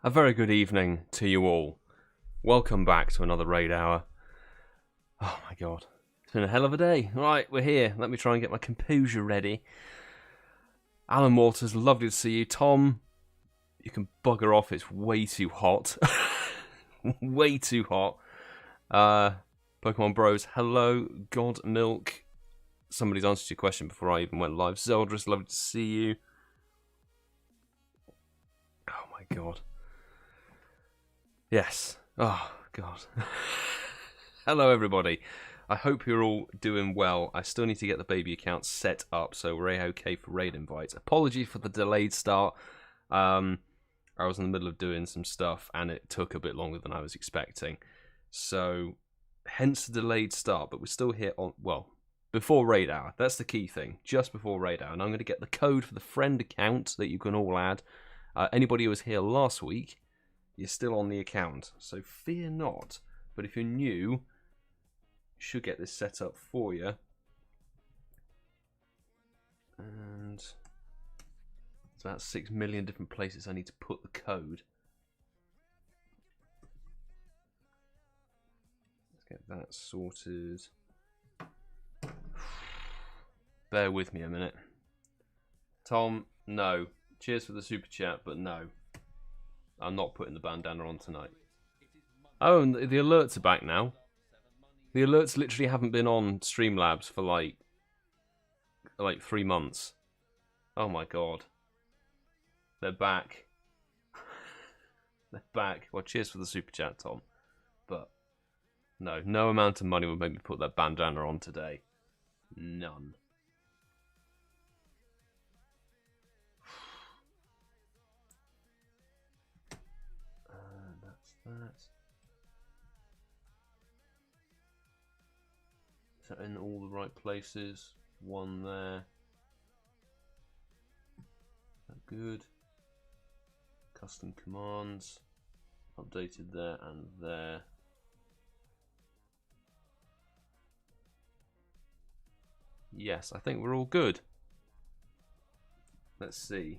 A very good evening to you all. Welcome back to another raid hour. Oh my god. It's been a hell of a day. Right, we're here. Let me try and get my composure ready. Alan Waters, lovely to see you. Tom, you can bugger off. It's way too hot. Way too hot. Pokemon Bros, hello. God Milk. Somebody's answered your question before I even went live. Zeldris, lovely to see you. Oh my god. Yes. Oh, God. Hello, everybody. I hope you're all doing well. I still need to get the baby account set up, so we're okay for raid invites. Apology for the delayed start. I was in the middle of doing some stuff, and it took a bit longer than I was expecting. So, hence the delayed start, but we're still here on, well, before raid hour. That's the key thing, just before raid hour. And I'm going to get the code for the friend account that you can all add. Anybody who was here last week, you're still on the account, so fear not. But if you're new, you should get this set up for you. And it's about 6 million different places I need to put the code. Let's get that sorted. Bear with me a minute. Tom, no. Cheers for the super chat, but no. I'm not putting the bandana on tonight. Oh, and the alerts are back now. The alerts literally haven't been on Streamlabs for like 3 months. Oh my god. They're back. They're back. Well, cheers for the super chat, Tom. But no amount of money would make me put that bandana on today. None. That. Is that in all the right places? One there. That good. Custom commands. Updated there and there. Yes, I think we're all good. Let's see.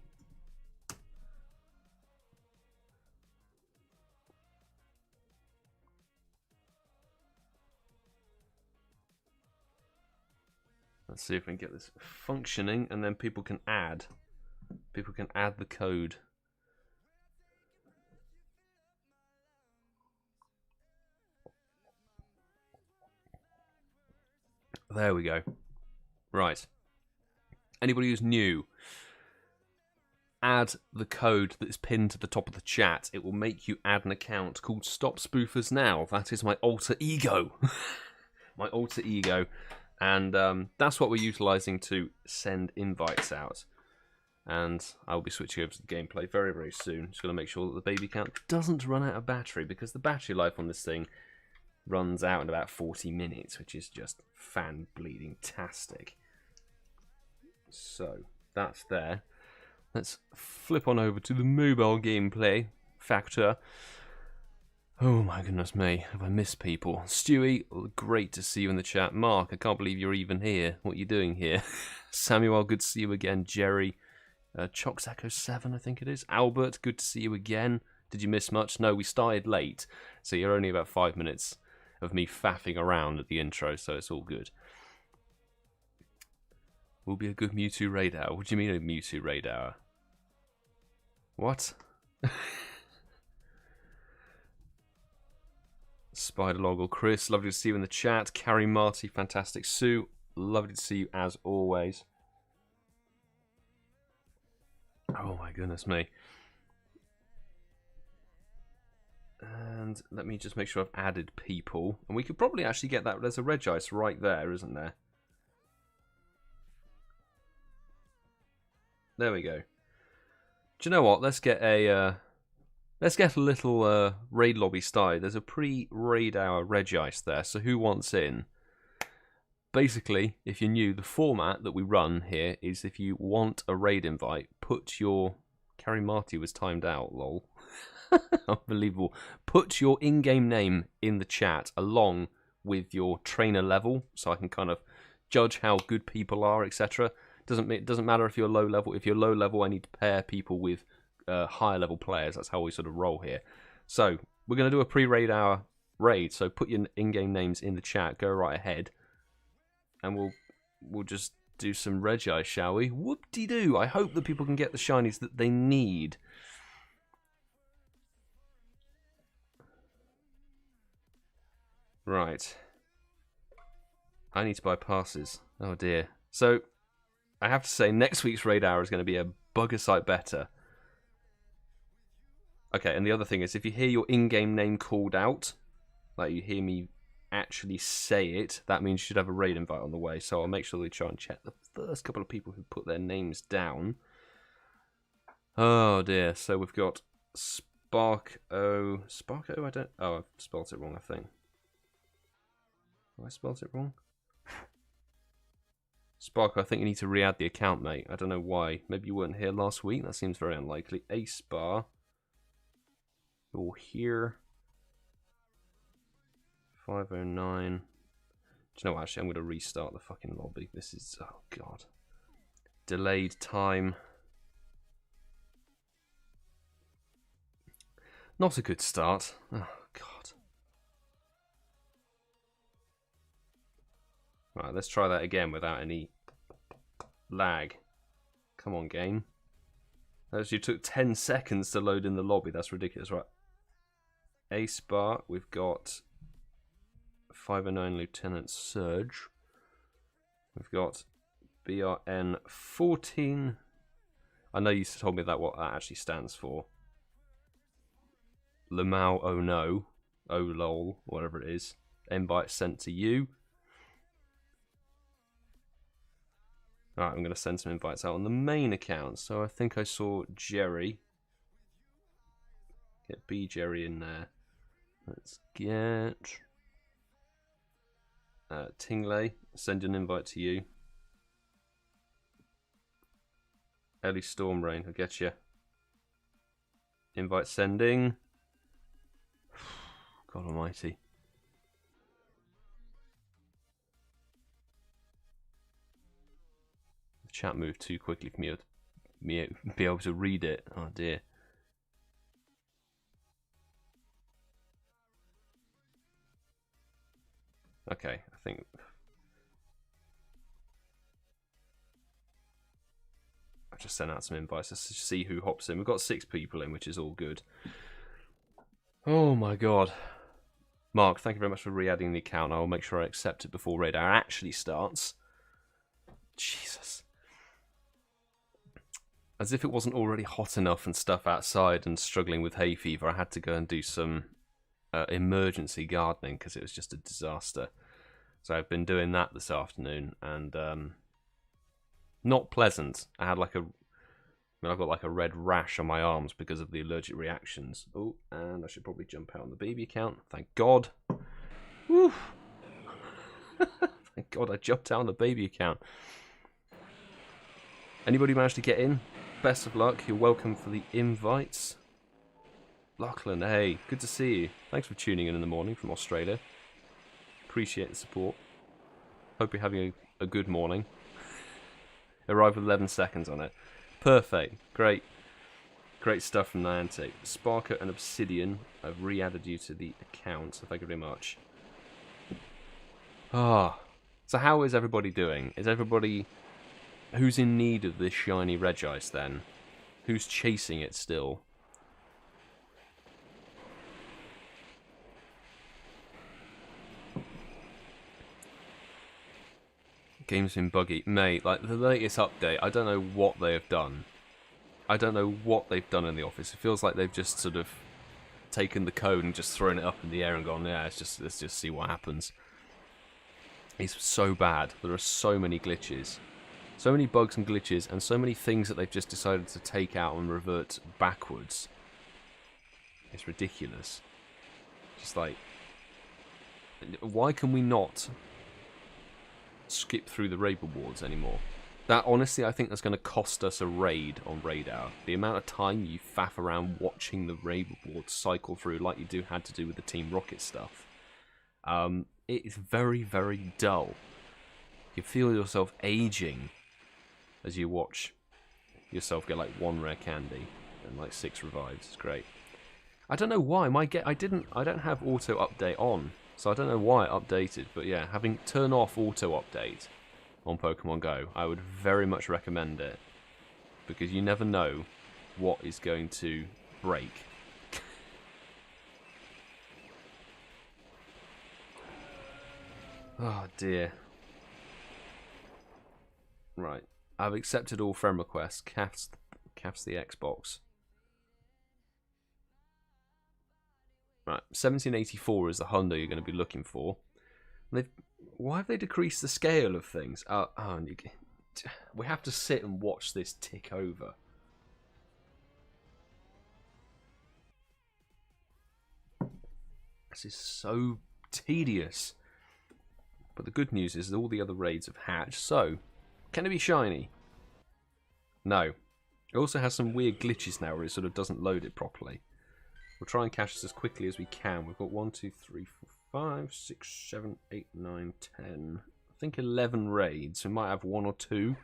Let's see if we can get this functioning, and then people can add. People can add the code. There we go. Right. Anybody who's new, add the code that is pinned to the top of the chat. It will make you add an account called Stop Spoofers Now. That is my alter ego. My alter ego. And that's what we're utilising to send invites out. And I'll be switching over to the gameplay very, very soon. Just going to make sure that the baby account doesn't run out of battery, because the battery life on this thing runs out in about 40 minutes, which is just fan-bleeding-tastic. So, that's there. Let's flip on over to the mobile gameplay factor. Oh my goodness me, have I missed people? Stewie, great to see you in the chat. Mark, I can't believe you're even here. What are you doing here? Samuel, good to see you again. Jerry, Choxecho7, I think it is. Albert, good to see you again. Did you miss much? No, we started late, so you're only about 5 minutes of me faffing around at the intro, so it's all good. Will be a good Mewtwo raid hour. What do you mean a Mewtwo raid hour? What? SpydaLog or Chris, lovely to see you in the chat. Carrie Marty, fantastic. Sue, lovely to see you as always. Oh my goodness me. And let me just make sure I've added people. And we could probably actually get that. There's a Regice right there, isn't there? There we go. Do you know what? Let's get a little raid lobby started. There's a pre-raid hour Regice there, so who wants in? Basically, if you're new, the format that we run here is if you want a raid invite, put your... Carrie Marty was timed out, lol. Unbelievable. Put your in-game name in the chat along with your trainer level, so I can kind of judge how good people are, etc. It doesn't matter if you're low level. If you're low level, I need to pair people with higher level players. That's how we sort of roll here. So we're going to do a pre-raid hour raid. So put your in-game names in the chat. Go right ahead, and we'll just do some Regice, shall we? Whoop-de-doo. I hope that people can get the shinies that they need. Right. I need to buy passes. Oh dear. So, I have to say, next week's raid hour is going to be a bugger sight better. Okay, and the other thing is, if you hear your in-game name called out, like you hear me actually say it, that means you should have a raid invite on the way. So I'll make sure we try and check the first couple of people who put their names down. Oh dear. So we've got Sparko. Sparko? I don't... Oh, I've spelled it wrong, I think. Have I spelled it wrong? Sparko, I think you need to re-add the account, mate. I don't know why. Maybe you weren't here last week. That seems very unlikely. A-Spar. You're here. 509. Do you know what? Actually, I'm going to restart the fucking lobby. This is... Oh, God. Delayed time. Not a good start. Oh, God. Right, let's try that again without any lag. Come on, game. Actually, it took 10 seconds to load in the lobby. That's ridiculous, right? A-Spar, we've got 509 Lieutenant Surge. We've got BRN 14. I know you told me that what that actually stands for. Lamau oh no. Oh lol, whatever it is. Invite sent to you. Alright, I'm going to send some invites out on the main account. So I think I saw Gerry. Get BGerry in there. Let's get... Tingley, send an invite to you. Ellie Stormrain, I'll get you. Invite sending. God almighty. The chat moved too quickly for me to be able to read it. Oh dear. Okay, I think... I've just sent out some invites to see who hops in. We've got 6 people in, which is all good. Oh my god. Mark, thank you very much for re-adding the account. I will make sure I accept it before raid hour actually starts. Jesus. As if it wasn't already hot enough and stuff outside and struggling with hay fever, I had to go and do some emergency gardening because it was just a disaster. So I've been doing that this afternoon and not pleasant. I had like I've got like a red rash on my arms because of the allergic reactions. Oh, and I should probably jump out on the baby account. Thank God. Woo. Thank God I jumped out on the baby account. Anybody managed to get in? Best of luck. You're welcome for the invites. Lachlan, hey, good to see you. Thanks for tuning in the morning from Australia. Appreciate the support. Hope you're having a good morning. Arrived with 11 seconds on it. Perfect. Great. Great stuff from Niantic. Sparker and Obsidian, I've re-added you to the account, so thank you very much. Ah. So how is everybody doing? Is everybody... Who's in need of this shiny Regice then? Who's chasing it still? Game's been buggy. Mate, like the latest update, I don't know what they have done. I don't know what they've done in the office. It feels like they've just sort of taken the code and just thrown it up in the air and gone, yeah, let's just see what happens. It's so bad. There are so many glitches. So many bugs and glitches, and so many things that they've just decided to take out and revert backwards. It's ridiculous. Just like, why can we not skip through the raid rewards anymore? That, honestly, I think that's going to cost us a raid on raid hour. The amount of time you faff around watching the raid rewards cycle through like you had to do with the Team Rocket stuff. It is very, very dull. You feel yourself aging as you watch yourself get like 1 rare candy. and like 6 revives. It's great. I don't know why I don't have auto update on, so I don't know why it updated. But yeah, having turn off auto update on Pokemon Go, I would very much recommend it, because you never know what is going to break. Oh dear. Right, I've accepted all friend requests. Cast the Xbox. Right, 1784 is the hundo you're going to be looking for. Why have they decreased the scale of things? We have to sit and watch this tick over. This is so tedious. But the good news is that all the other raids have hatched, so can it be shiny? No. It also has some weird glitches now where it sort of doesn't load it properly. We'll try and catch this as quickly as we can. We've got 1, 2, 3, 4, 5, 6, 7, 8, 9, 10. I think 11 raids. We might have 1 or 2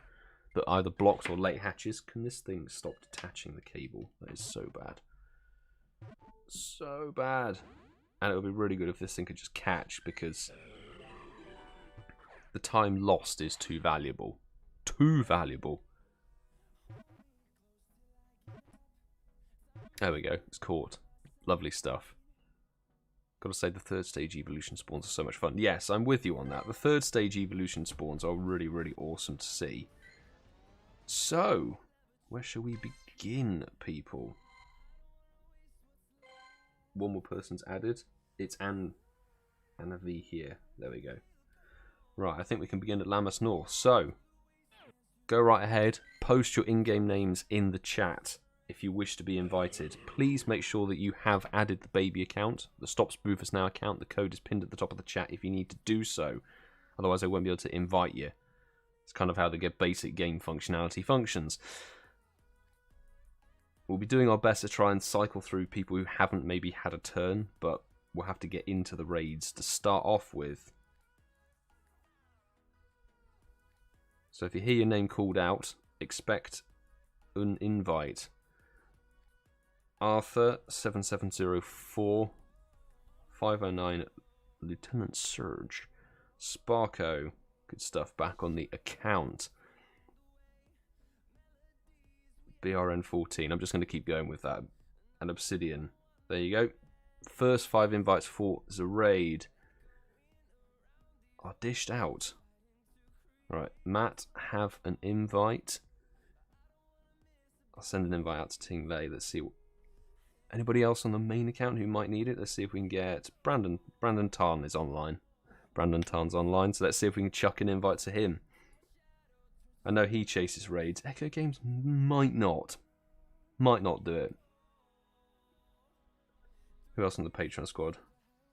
that either blocked or late hatches. Can this thing stop detaching the cable? That is so bad. So bad. And it would be really good if this thing could just catch, because the time lost is too valuable. Too valuable. There we go. It's caught. Lovely stuff. Gotta say, the 3rd stage evolution spawns are so much fun. Yes, I'm with you on that. The 3rd stage evolution spawns are really, really awesome to see. So, where shall we begin, people? One more person's added. It's Anna V here. There we go. Right, I think we can begin at Lammas North. So, go right ahead. Post your in-game names in the chat if you wish to be invited. Please make sure that you have added the baby account, the Stop Spoofers Now account. The code is pinned at the top of the chat if you need to do so. Otherwise, I won't be able to invite you. It's kind of how the basic game functionality functions. We'll be doing our best to try and cycle through people who haven't maybe had a turn, but we'll have to get into the raids to start off with. So if you hear your name called out, expect an invite. Arthur 7704, 509 Lieutenant Surge, Sparko, good stuff, back on the account. BRN14, I'm just going to keep going with that. And Obsidian, there you go. First 5 invites for the raid are dished out. Right, Matt, have an invite. I'll send an invite out to Tingley. Let's see. Anybody else on the main account who might need it? Let's see if we can get Brandon. Brandon Tarn is online. Brandon Tarn's online, so let's see if we can chuck an invite to him. I know he chases raids. Echo Games might not do it. Who else on the Patreon squad?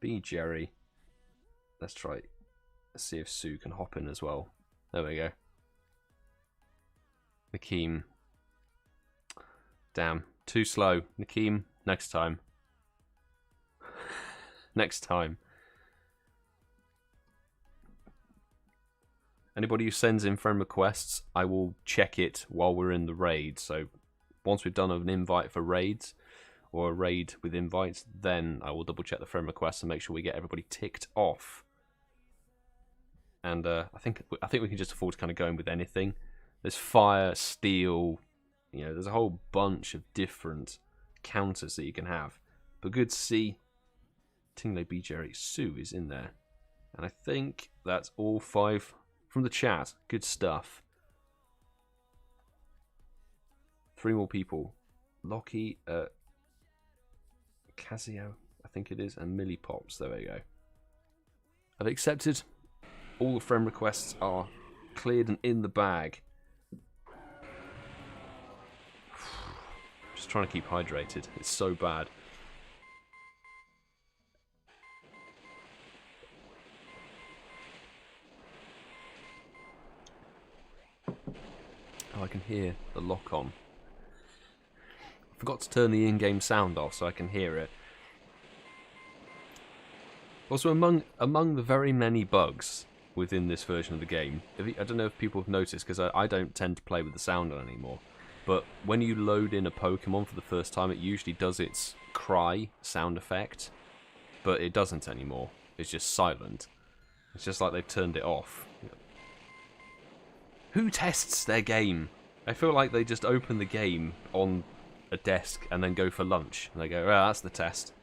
BGerry. Let's try. Let's see if Sue can hop in as well. There we go. Nakeem. Damn. Too slow. Nakeem, next time. Next time. Anybody who sends in friend requests, I will check it while we're in the raid. So once we've done an invite for raids, or a raid with invites, then I will double check the friend requests and make sure we get everybody ticked off. And I think we can just afford to kind of go in with anything. There's fire, steel, you know, there's a whole bunch of different counters that you can have. But good to see Tingley, BGerry, Sue is in there. And I think that's all 5 from the chat. Good stuff. 3 more people. Lockie, Casio, I think it is, and Millie Pops. There we go. I've accepted. All the friend requests are cleared and in the bag. Just trying to keep hydrated. It's so bad. Oh, I can hear the lock on. I forgot to turn the in-game sound off so I can hear it. Also, among the very many bugs within this version of the game, I don't know if people have noticed, because I don't tend to play with the sound on anymore. but when you load in a Pokemon for the first time, it usually does its cry sound effect, but it doesn't anymore. It's just silent. It's just like they've turned it off. Who tests their game? I feel like they just open the game on a desk and then go for lunch. And they go, oh, that's the test.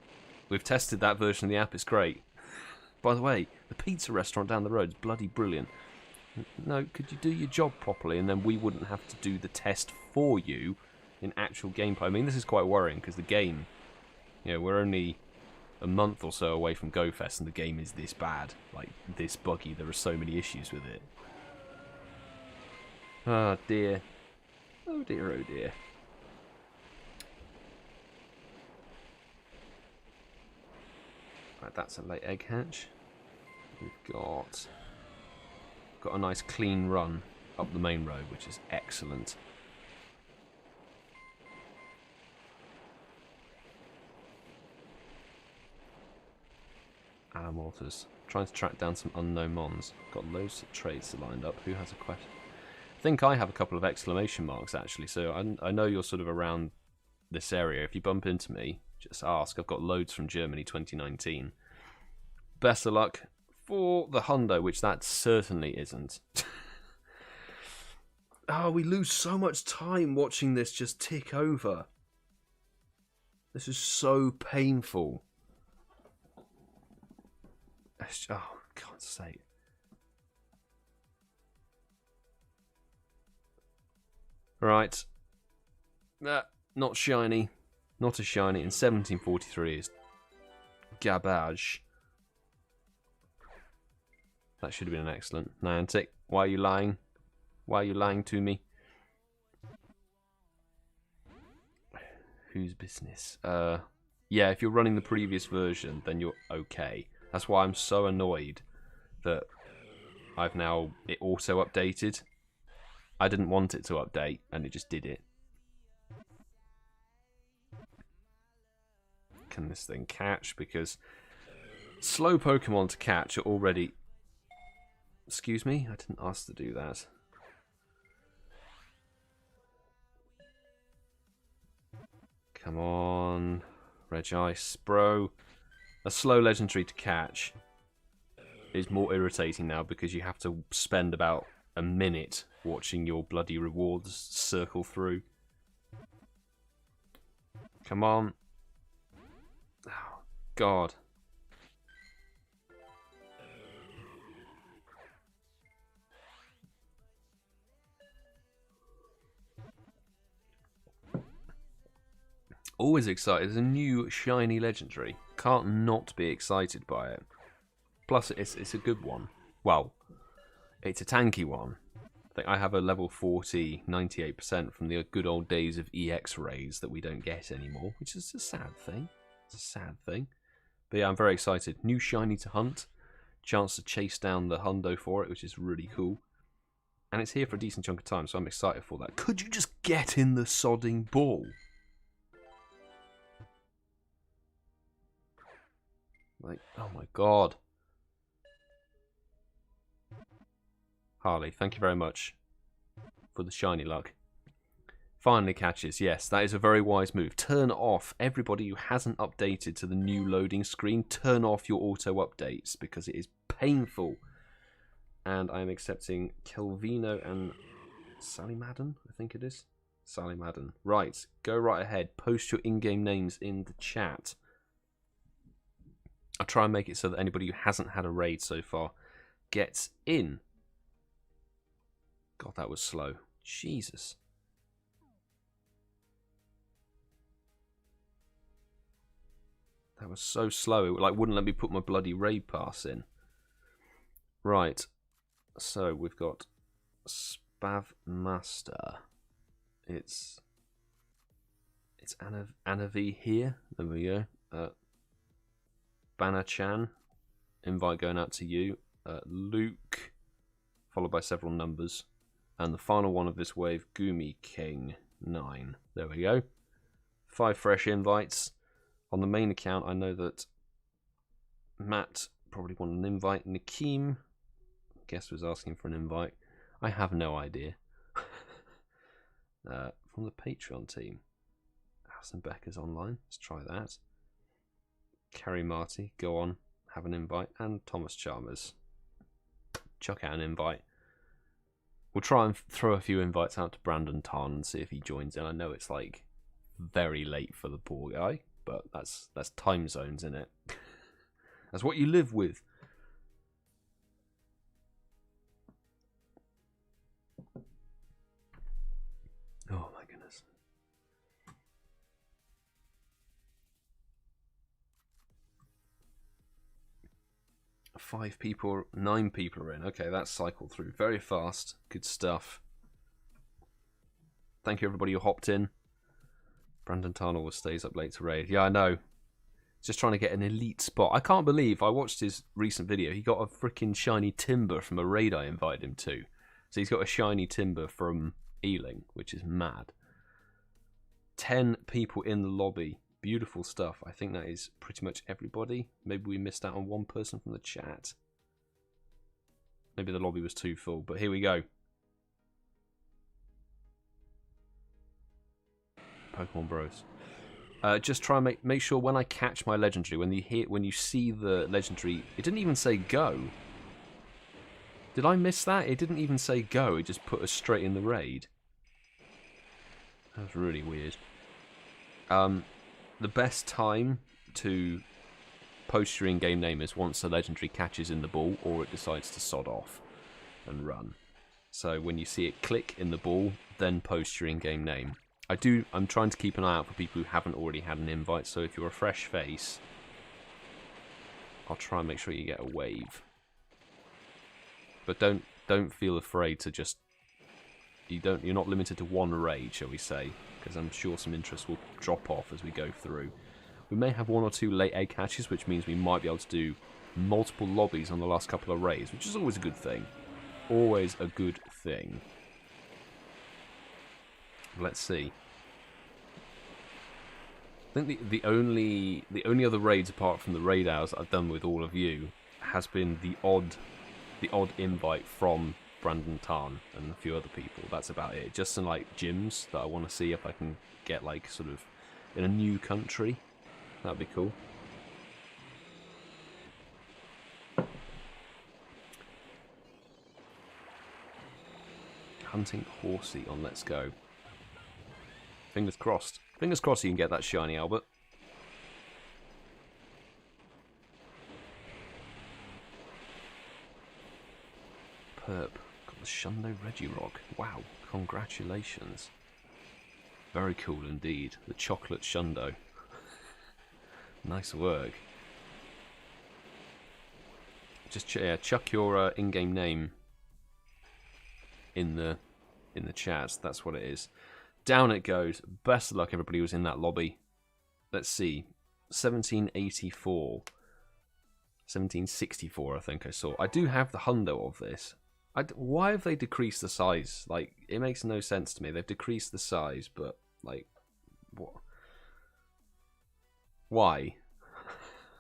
We've tested that version of the app, it's great. By the way, the pizza restaurant down the road is bloody brilliant. No, could you do your job properly and then we wouldn't have to do the test for you in actual gameplay? I mean, this is quite worrying because the game, we're only a month or so away from GoFest and the game is this bad, like this buggy. There are so many issues with it. Oh dear. Oh dear, oh dear. Right, that's a late egg hatch. We've got a nice clean run up the main road, which is excellent. Alan Walters. Trying to track down some unknown mons. Got loads of trades lined up. Who has a question? I think I have a couple of exclamation marks actually, so I know you're sort of around this area. If you bump into me, just ask. I've got loads from Germany 2019. Best of luck for the hundo, which that certainly isn't. Oh, we lose so much time watching this just tick over. This is so painful. Oh, God's sake. Right. Not shiny. Not as shiny. In 1743 is garbage. That should have been an excellent. Niantic, why are you lying? Why are you lying to me? Whose business? Yeah, if you're running the previous version, then you're okay. That's why I'm so annoyed that I've now it auto-updated. I didn't want it to update, and it just did it. Can this thing catch? Because slow Pokemon to catch are already... Excuse me? I didn't ask to do that. Come on. Regice, bro. A slow legendary to catch is more irritating now because you have to spend about a minute watching your bloody rewards circle through. Come on. Oh, God. Always excited. There's a new shiny legendary. Can't not be excited by it. Plus, it's a good one. Well, it's a tanky one. I think I have a level 40, 98% from the good old days of EX rays that we don't get anymore, which is a sad thing. It's a sad thing. But yeah, I'm very excited. New shiny to hunt. Chance to chase down the hundo for it, which is really cool. And it's here for a decent chunk of time, so I'm excited for that. Could you just get in the sodding ball? Like, oh my God. Harley, thank you very much for the shiny luck. Finally catches, yes, that is a very wise move. Turn off, everybody who hasn't updated to the new loading screen, turn off your auto updates because it is painful. And I'm accepting Kelvino and Sally Madden, I think it is. Sally Madden. Right, go right ahead. Post your in-game names in the chat. I'll try and make it so that anybody who hasn't had a raid so far gets in. God, that was slow. Jesus. That was so slow. It like wouldn't let me put my bloody raid pass in. Right. So we've got Spavmaster. It's Anavi here. There we go. Banner-chan, invite going out to you. Luke, followed by several numbers. And the final one of this wave, Gumi King 9. There we go. 5 fresh invites. On the main account, I know that Matt probably wanted an invite. Nakeem, guest was asking for an invite. I have no idea. from the Patreon team. Alison Becker's online. Let's try that. Carrie Marty, go on, have an invite. And ThomasChalmers. Chuck out an invite. We'll try and throw a few invites out to Brandon Tarn and see if he joins in. I know it's like very late for the poor guy, but that's time zones, in it. That's what you live with. Oh my goodness. Five people, 9 people are in. Okay, that's cycled through very fast. Good stuff. Thank you everybody who hopped in. Brandon Tarn always stays up late to raid. Yeah, I know. Just trying to get an elite spot. I can't believe I watched his recent video. He got a freaking shiny timber from a raid I invited him to. So he's got a shiny timber from Ealing, which is mad. 10 people in the lobby. Beautiful stuff. I think that is pretty much everybody. Maybe we missed out on one person from the chat. Maybe the lobby was too full, but here we go. Pokemon Bros. Just try and make sure when I catch my legendary, when you see the legendary, it didn't even say go. Did I miss that? It didn't even say go. It just put us straight in the raid. That was really weird. The best time to post your in-game name is once the legendary catches in the ball or it decides to sod off and run. So when you see it click in the ball, then post your in-game name. I'm trying to keep an eye out for people who haven't already had an invite, so if you're a fresh face, I'll try and make sure you get a wave. But don't feel afraid to just you're not limited to one raid, shall we say, because I'm sure some interest will drop off as we go through. We may have 1 or 2 late egg hatches, which means we might be able to do multiple lobbies on the last couple of raids, which is always a good thing. Always a good thing. Let's see. I think the only other raids apart from the raid hours that I've done with all of you has been the odd invite from Brandon Tarn and a few other people. That's about it. Just some like gyms that I want to see if I can get like sort of in a new country. That'd be cool. Hunting Horsey on Let's Go. Fingers crossed. Fingers crossed you can get that shiny Albert. Perp. Got the Shundo Regirock. Wow. Congratulations. Very cool indeed. The chocolate Shundo. Nice work. Just chuck your in-game name in the chat. That's what it is. Down it goes. Best of luck, everybody who's in that lobby. Let's see. 1784. 1764, I think I saw. I do have the hundo of this. Why have they decreased the size? Like, it makes no sense to me. They've decreased the size, but, like, what? Why?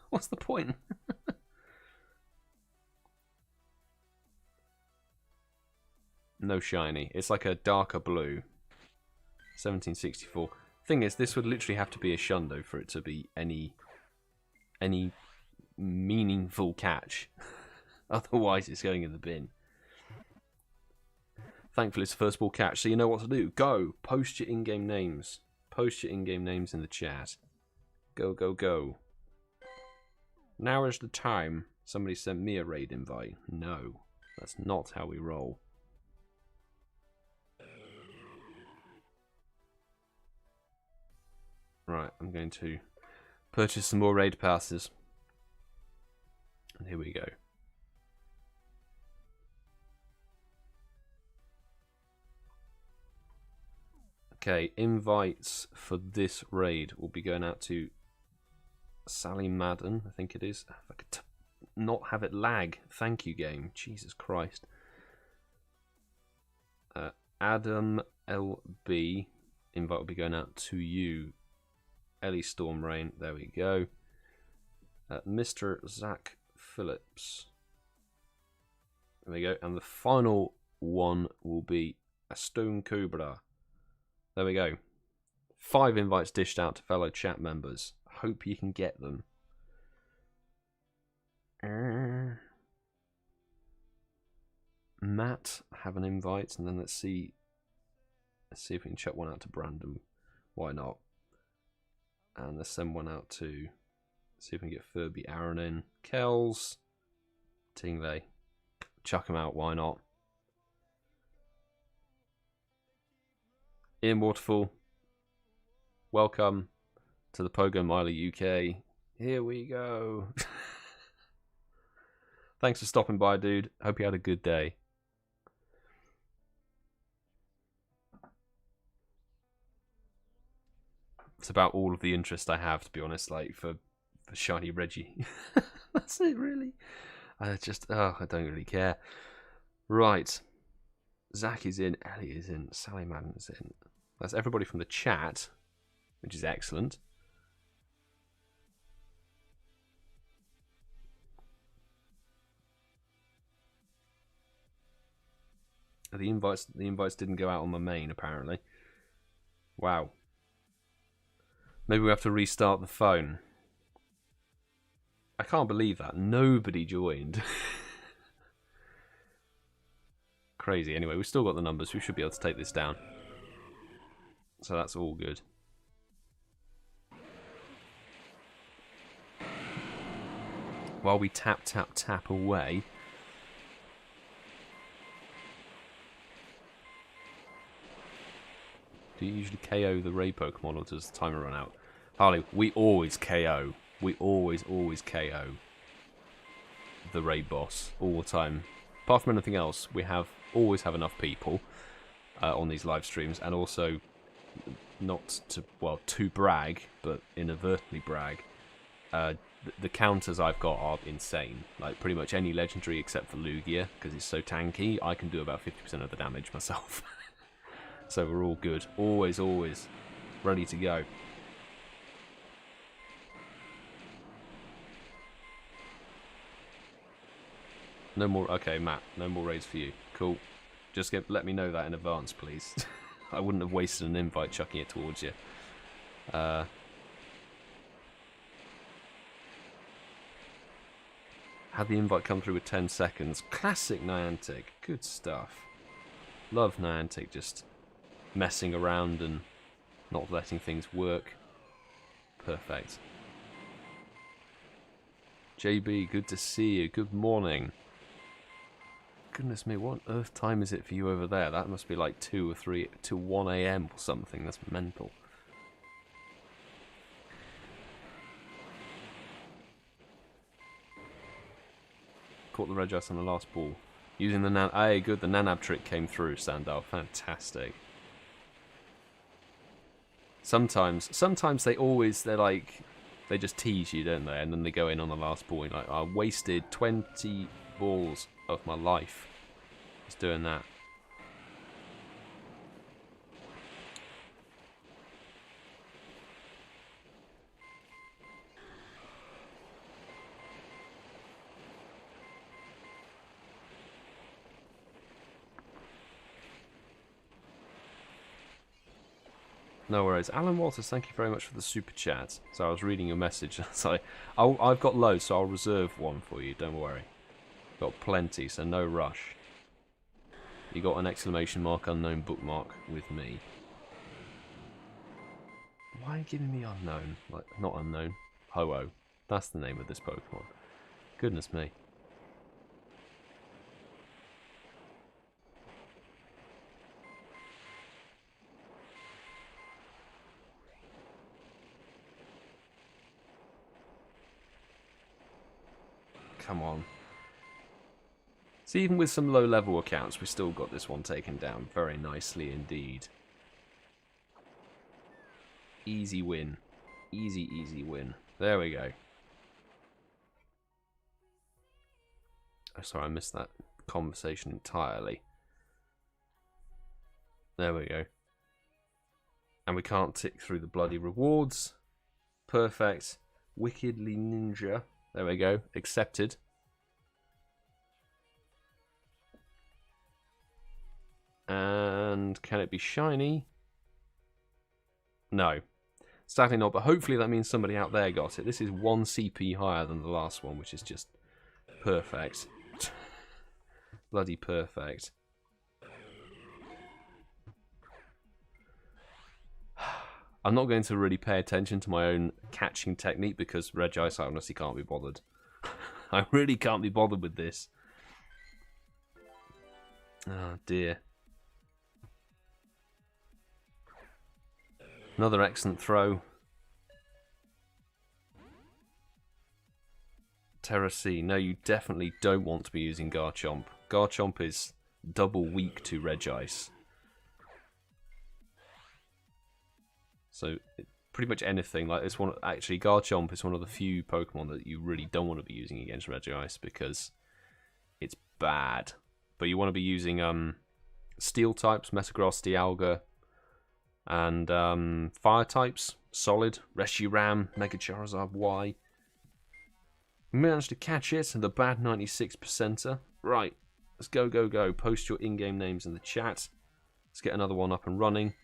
What's the point? No shiny. It's like a darker blue. 1764. Thing is, this would literally have to be a Shundo for it to be any meaningful catch. Otherwise, it's going in the bin. Thankfully, it's a first ball catch, so you know what to do. Go! Post your in-game names. Post your in-game names in the chat. Go, go, go. Now is the time. Somebody sent me a raid invite. No, that's not how we roll. Right, I'm going to purchase some more raid passes. And here we go. Okay, invites for this raid will be going out to Sally Madden, I think it is. If I could not have it lag. Thank you, game. Jesus Christ. Adam LB. Invite will be going out to you. Ellie Stormrain. There we go. Mr. Zach Phillips. There we go. And the final one will be a Stone Cobra. There we go. 5 invites dished out to fellow chat members. Hope you can get them. Matt, have an invite, and then let's see if we can check one out to Brandon. Why not? And let's send one out to see if we can get Furby Aaron in. Kells, Tingley. Chuck them out, why not? Ian Waterfall, welcome to the PoGoMiloUK. Here we go. Thanks for stopping by, dude. Hope you had a good day. It's about all of the interest I have, to be honest, like for shiny Regi. That's it, really. I don't really care. Right. Zach is in, Ellie is in, Sally Madden's in. That's everybody from the chat, which is excellent. The invites didn't go out on my main, apparently. Wow. Maybe we have to restart the phone. I can't believe that. Nobody joined. Crazy. Anyway, we've still got the numbers. We should be able to take this down. So that's all good. While we tap, tap, tap away. Do you usually KO the Ray Pokemon, or does the timer run out? Harley, we always KO. We always KO the raid boss all the time. Apart from anything else, we always have enough people on these live streams, and also not to brag, but inadvertently brag. The counters I've got are insane. Like pretty much any legendary except for Lugia, because it's so tanky, I can do about 50% of the damage myself. So we're all good. Always ready to go. No more. Okay, Matt. No more raids for you. Cool. Just let me know that in advance, please. I wouldn't have wasted an invite chucking it towards you. Had the invite come through with 10 seconds. Classic Niantic. Good stuff. Love Niantic just messing around and not letting things work. Perfect. JB, good to see you. Good morning. Goodness me, what on earth time is it for you over there? That must be like 2 or 3 to 1 AM or something. That's mental. Caught the Regice on the last ball. Using the good, the Nanab trick came through, Sandal. Fantastic. Sometimes they just tease you, don't they? And then they go in on the last ball. Like, I wasted 20 balls of my life just doing that. No worries. Alan Walters, thank you very much for the super chat. So I was reading your message. So I've got loads, so I'll reserve one for you. Don't worry. Got plenty, so no rush. You got an exclamation mark unknown bookmark with me. Why are you giving me unknown? Like, not unknown. Ho-Oh. That's the name of this Pokemon. Goodness me. Come on. See, even with some low-level accounts, we still got this one taken down very nicely indeed. Easy win. Easy win. There we go. Oh, sorry, I missed that conversation entirely. There we go. And we can't tick through the bloody rewards. Perfect. Wickedly Ninja. There we go. Accepted. And can it be shiny? No. Sadly not, but hopefully that means somebody out there got it. This is 1 CP higher than the last one, which is just perfect. Bloody perfect. I'm not going to really pay attention to my own catching technique because Regice, I honestly can't be bothered. I really can't be bothered with this. Oh dear. Another excellent throw. Terrace. No, you definitely don't want to be using Garchomp. Garchomp is double weak to Regice. So pretty much anything like this one. Actually, Garchomp is one of the few Pokemon that you really don't want to be using against Regice because it's bad. But you want to be using Steel types, Metagross, Dialga, and Fire types. Solid, Reshiram, Mega Charizard Y. We managed to catch it, the bad 96%er. Right, let's go, go, go. Post your in-game names in the chat. Let's get another one up and running.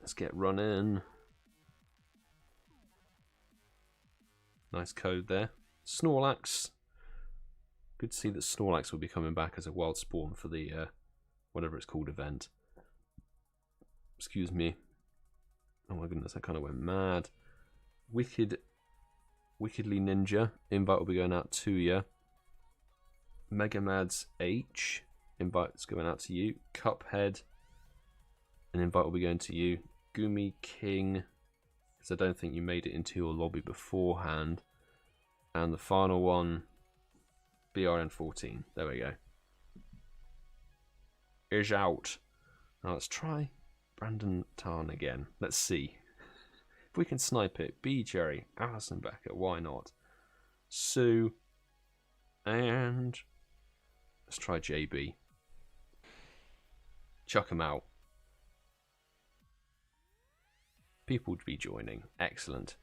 Let's get running. Nice code there. Snorlax. Good to see that Snorlax will be coming back as a wild spawn for the whatever it's called event. Excuse me. Oh my goodness, I kind of went mad. Wickedly Ninja. Invite will be going out to you. Megamads H. Invite's going out to you. Cuphead. An invite will be going to you. Gumi King. Because I don't think you made it into your lobby beforehand. And the final one, BRN14. There we go. Is out. Now let's try Brandon Tarn again. Let's see. If we can snipe it. BGerry, Alison Becker, why not? Sue. And let's try JB. Chuck him out. People would be joining. Excellent.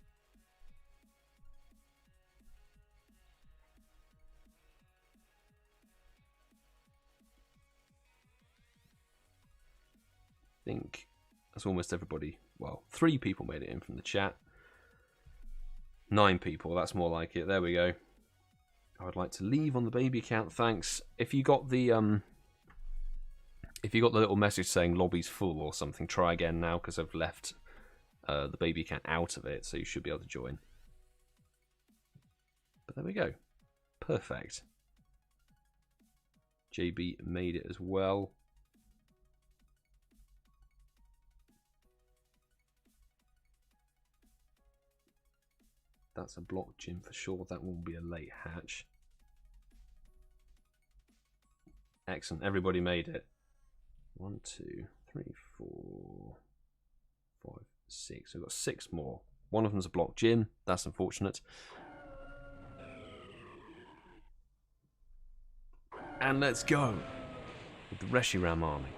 I think that's almost everybody. Well, 3 people made it in from the chat. 9 people, that's more like it. There we go. I would like to leave on the baby account, thanks. If you got the little message saying lobby's full or something, try again now because I've left the baby account out of it, so you should be able to join. But there we go. Perfect. JB made it as well. That's a block gym for sure. That won't be a late hatch. Excellent. Everybody made it. 1, 2, 3, 4, 5, 6. We've got 6 more. One of them's a block gym. That's unfortunate. And let's go with the Reshiram army.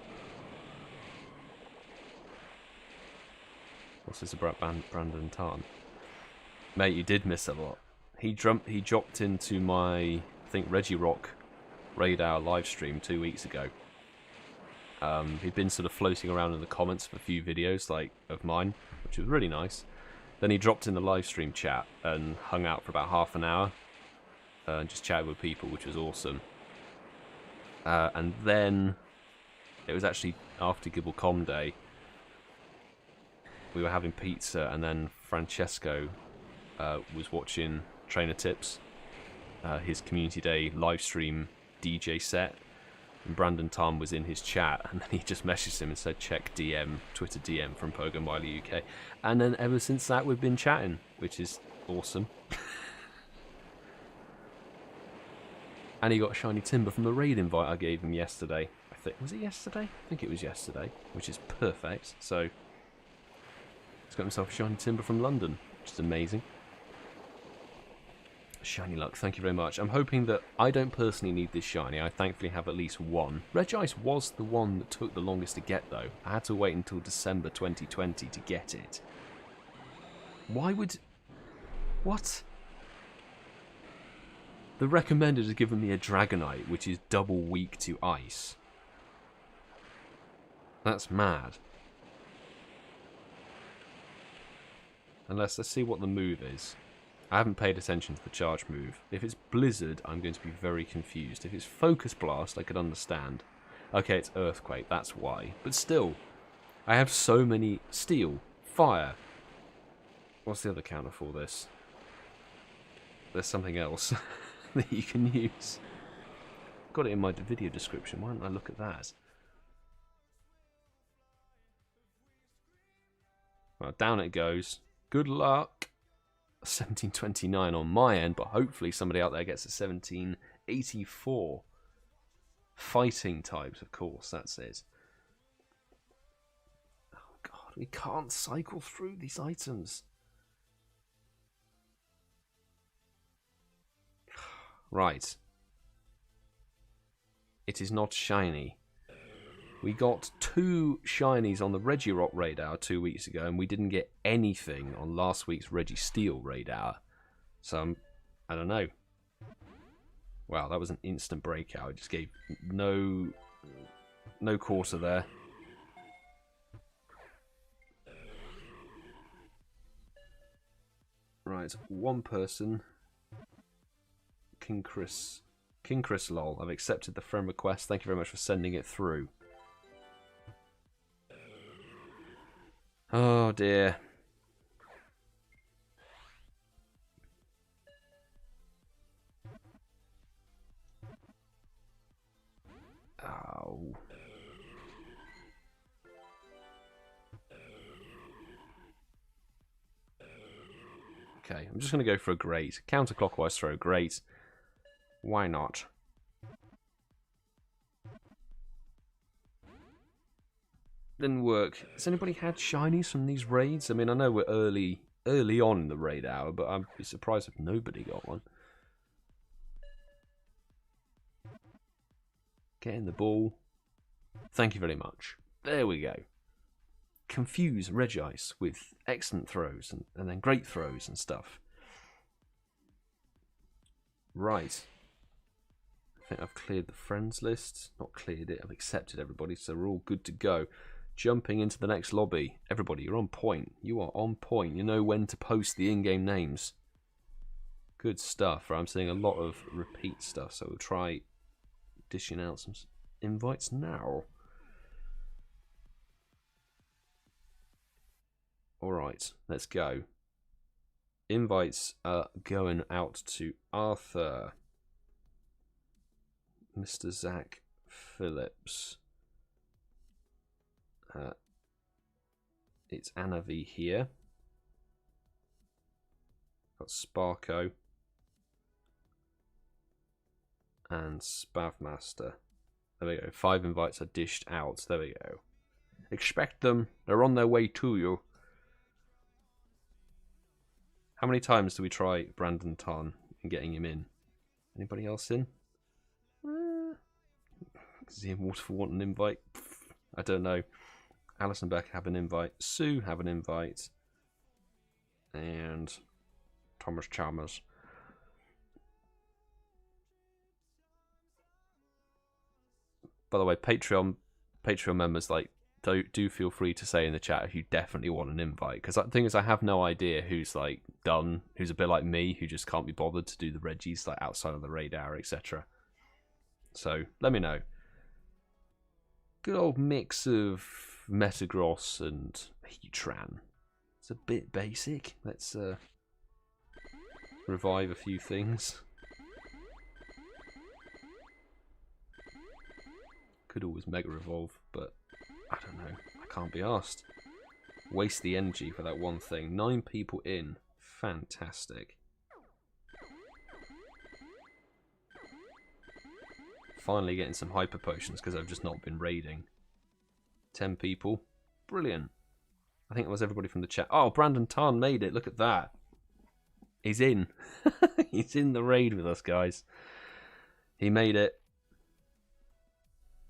What's this about Brandon Tarn? Mate, you did miss a lot. He dropped into my, I think, Regi Rock radar live stream 2 weeks ago. He'd been sort of floating around in the comments of a few videos like of mine, which was really nice. Then he dropped in the live stream chat and hung out for about half an hour and just chatted with people, which was awesome. And then it was actually after Gibblecom Day. We were having pizza, and then Francesco was watching Trainer Tips, his Community Day live stream DJ set, and Brandon Tarn was in his chat, and then he just messaged him and said check DM, Twitter DM from PoGoMiloUK, and then ever since that we've been chatting, which is awesome. And he got a shiny timber from the raid invite I gave him yesterday. I think, was it yesterday? I think it was yesterday, which is perfect. So he's got himself a shiny timber from London, which is amazing. Shiny luck, thank you very much. I'm hoping that I don't personally need this shiny. I thankfully have at least one. Regice was the one that took the longest to get, though. I had to wait until December 2020 to get it. Why would... What? The recommended has given me a Dragonite, which is double weak to ice. That's mad. Unless, let's see what the move is. I haven't paid attention to the charge move. If it's Blizzard, I'm going to be very confused. If it's Focus Blast, I could understand. Okay, it's Earthquake, that's why. But still, I have so many Steel, Fire. What's the other counter for this? There's something else that you can use. Got it in my video description. Why don't I look at that? Well, down it goes. Good luck. 1729 on my end, but hopefully somebody out there gets a 1784. Fighting types, of course, that's it. Oh god, we can't cycle through these items. Right. It is not shiny. We got 2 shinies on the Regirock raid hour 2 weeks ago, and we didn't get anything on last week's Registeel raid hour. So, I don't know. Wow, that was an instant breakout. It just gave no quarter there. Right, one person. King Chris lol. I've accepted the friend request. Thank you very much for sending it through. Oh dear. Oh. Okay, I'm just going to go for a great. Counterclockwise throw, great. Why not? Didn't work. Has anybody had shinies from these raids? I mean, I know we're early on in the raid hour, but I'd be surprised if nobody got one. Getting the ball. Thank you very much. There we go. Confuse Regice with excellent throws and then great throws and stuff. Right. I think I've cleared the friends list. Not cleared it, I've accepted everybody, so we're all good to go. Jumping into the next lobby. Everybody, you're on point. You are on point. You know when to post the in-game names. Good stuff. I'm seeing a lot of repeat stuff, so we'll try dishing out some invites now. Alright, let's go. Invites are going out to Arthur, Mr. Zach Phillips. It's Anna V here. Got Sparko and Spavmaster. There we go. 5 invites are dished out. There we go. Expect them. They're on their way to you. How many times do we try Brandon Tarn and getting him in? Anybody else in? Does Ian Waterfall want an invite? I don't know. Alison Beck have an invite. Sue have an invite. And ThomasChalmers. By the way, Patreon members, like, do feel free to say in the chat if you definitely want an invite. Because the thing is, I have no idea who's like done, who's a bit like me, who just can't be bothered to do the Regis like outside of the raid hour, etc. So let me know. Good old mix of Metagross and Heatran. It's a bit basic. Let's revive a few things. Could always Mega Evolve, but I don't know. I can't be asked. Waste the energy for that one thing. 9 people in. Fantastic. Finally getting some hyper potions because I've just not been raiding. 10 people. Brilliant. I think that was everybody from the chat. Oh, Brandon Tarn made it. Look at that. He's in. He's in the raid with us, guys. He made it.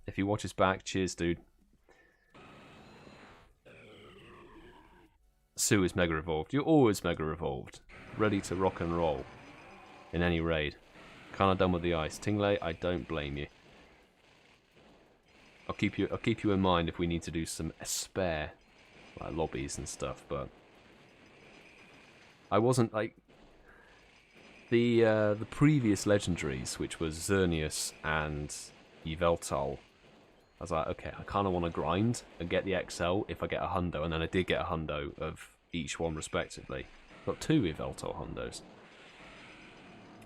If he watches back, cheers, dude. Sue is Mega Evolved. You're always Mega Evolved. Ready to rock and roll in any raid. kind of done with the ice. Tingley, I don't blame you. I'll keep you in mind if we need to do some spare like lobbies and stuff, but I wasn't like the previous legendaries, which was Xerneas and Yveltal. I was like, okay, I kind of want to grind and get the XL if I get a hundo, and then I did get a hundo of each one respectively. Got 2 Yveltal hundos.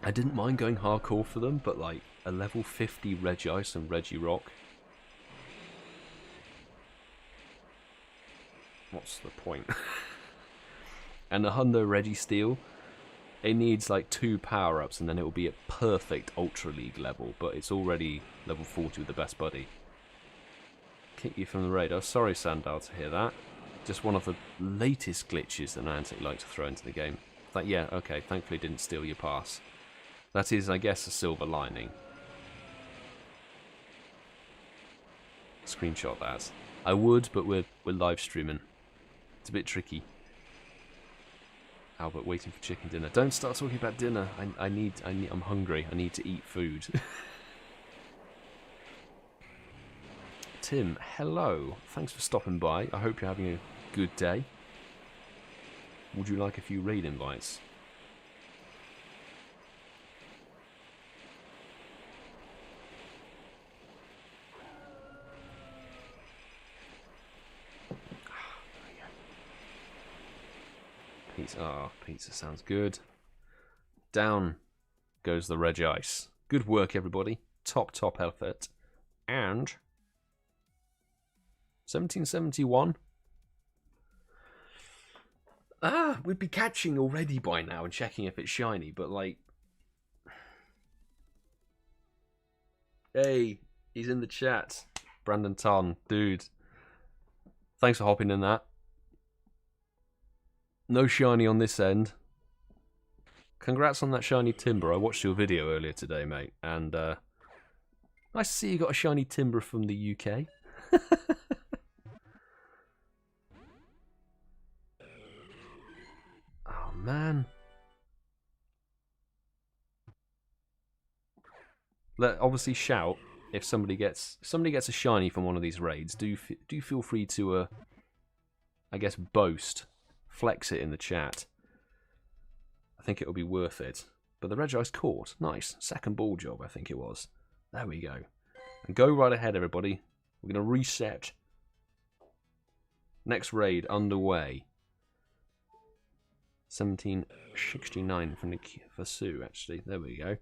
I didn't mind going hardcore for them, but like a level 50 Regice and Regirock. What's the point? And the hundo Registeel, it needs like 2 power-ups and then it will be at perfect Ultra League level, but it's already level 40 with the best buddy. Kick you from the radar. Sorry, Sandal, to hear that. Just one of the latest glitches that Niantic like to throw into the game. Like, yeah, okay, thankfully didn't steal your pass. That is, I guess, a silver lining. Screenshot that. I would, but we're live streaming. It's a bit tricky. Albert waiting for chicken dinner. Don't start talking about dinner. I'm hungry. I need to eat food. Tim, hello. Thanks for stopping by. I hope you're having a good day. Would you like a few raid invites? Pizza. Ah, pizza sounds good. Down goes the Regice. Good work, everybody. Top effort. And 1771. Ah, we'd be catching already by now and checking if it's shiny, but like... Hey, he's in the chat. Brandon Ton, dude. Thanks for hopping in that. No shiny on this end. Congrats on that shiny timber. I watched your video earlier today, mate. And nice to see you got a shiny timber from the UK. Oh, man. Obviously, shout if somebody gets a shiny from one of these raids. Do feel free to, I guess, boast. Flex it in the chat. I think it'll be worth it. But the Regice caught. Nice. Second ball job, I think it was. There we go. And go right ahead, everybody. We're going to reset. Next raid underway. 1769 for Sue, actually. There we go.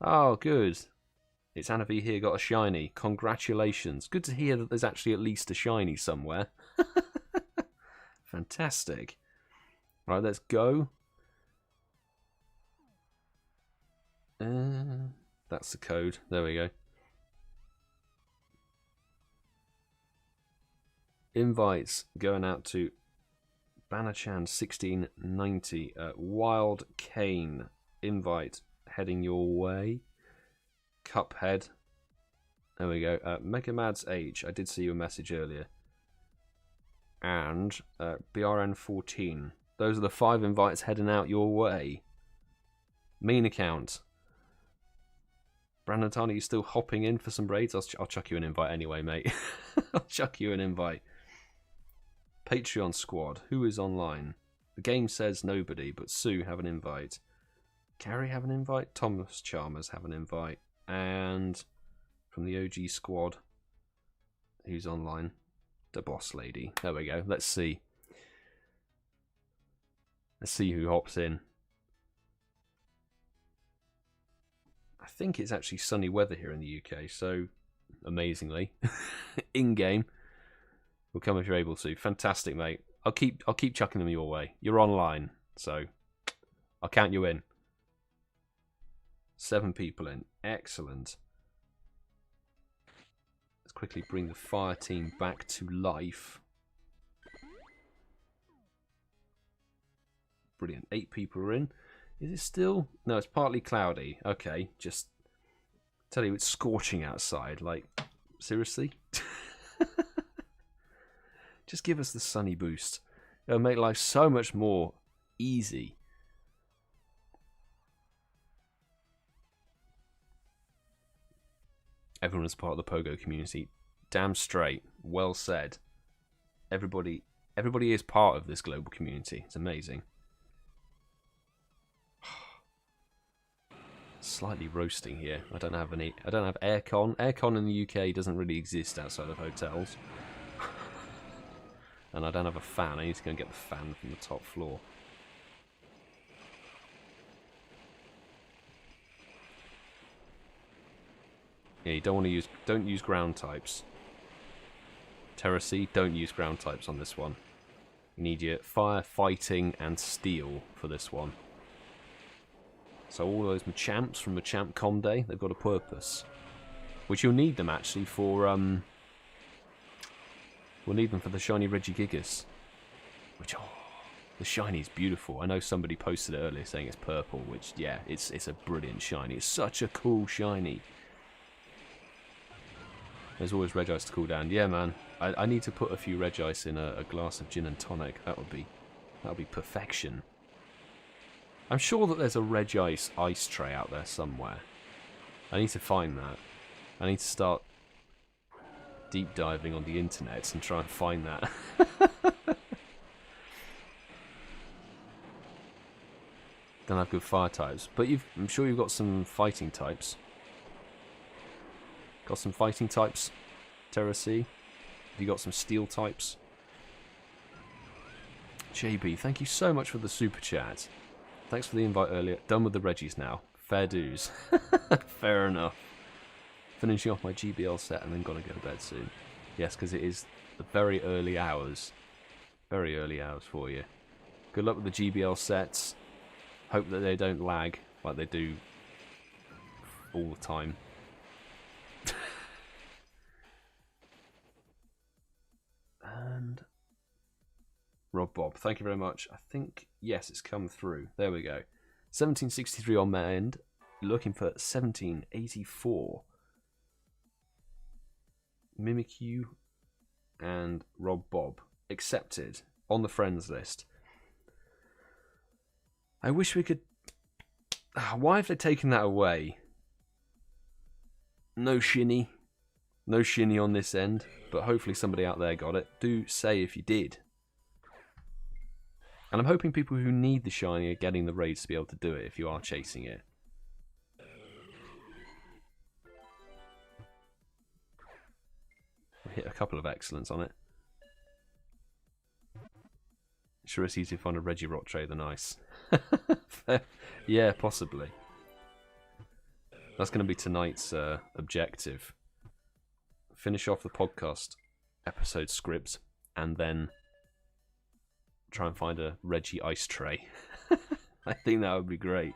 Oh, good. It's Anavi here got a shiny. Congratulations. Good to hear that there's actually at least a shiny somewhere. Fantastic. Right, let's go. That's the code. There we go. Invites going out to Banachan 1690. Wild Cane. Invite heading your way. Cuphead. There we go. Megamad's Age. I did see your message earlier. And BRN14. Those are the 5 invites heading out your way. Mean account. Brandon Tani, you still hopping in for some raids? I'll chuck you an invite anyway, mate. I'll chuck you an invite. Patreon squad. Who is online? The game says nobody, but Sue have an invite. Carrie have an invite. ThomasChalmers have an invite. And from the OG squad, who's online? The boss lady. There we go. Let's see. Let's see who hops in. I think it's actually sunny weather here in the UK, so amazingly, in-game, we'll come if you're able to. Fantastic, mate. I'll keep chucking them your way. You're online, so I'll count you in. 7 people in. Excellent. Let's quickly bring the fire team back to life. Brilliant. 8 people are in. Is it still? No, it's partly cloudy. Okay, just tell you it's scorching outside. Like, seriously? Just give us the sunny boost. It'll make life so much more easy. Everyone is part of the Pogo community. Damn straight. Well said. Everybody is part of this global community. It's amazing. Slightly roasting here. I don't have aircon. Aircon in the UK doesn't really exist outside of hotels. And I don't have a fan. I need to go and get the fan from the top floor. Yeah, you don't use ground types. Terrace, don't use ground types on this one. You need your fire, fighting, and steel for this one. So all those Machamps from Machamp Conde, they've got a purpose. Which you'll need them actually for we'll need them for the shiny Regigigas. Which the shiny is beautiful. I know somebody posted it earlier saying it's purple, which yeah, it's a brilliant shiny. It's such a cool shiny. There's always Regice to cool down. Yeah, man. I need to put a few Regice in a glass of gin and tonic. That would be perfection. I'm sure that there's a Regice ice tray out there somewhere. I need to find that. I need to start deep diving on the internet and try and find that. Don't have good fire types, but I'm sure you've got some fighting types. Got some fighting types, Terrace? Have you got some steel types? JB, thank you so much for the super chat. Thanks for the invite earlier. Done with the Regis now. Fair dues. Fair enough. Finishing off my GBL set and then gotta go to bed soon. Yes, because it is the very early hours. Very early hours for you. Good luck with the GBL sets. Hope that they don't lag like they do all the time. And Rob Bob, thank you very much. I think, yes, it's come through. There we go. 1763 on my end. Looking for 1784. Mimikyu and Rob Bob accepted on the friends list. I wish we could... Why have they taken that away? No shinny. No shinny on this end, but hopefully somebody out there got it. Do say if you did. And I'm hoping people who need the shiny are getting the raids to be able to do it if you are chasing it. I hit a couple of excellents on it. Sure, it's easy to find a Regirock tray than ice. Yeah, possibly. That's going to be tonight's objective. Finish off the podcast episode script and then try and find a Regi ice tray. I think that would be great.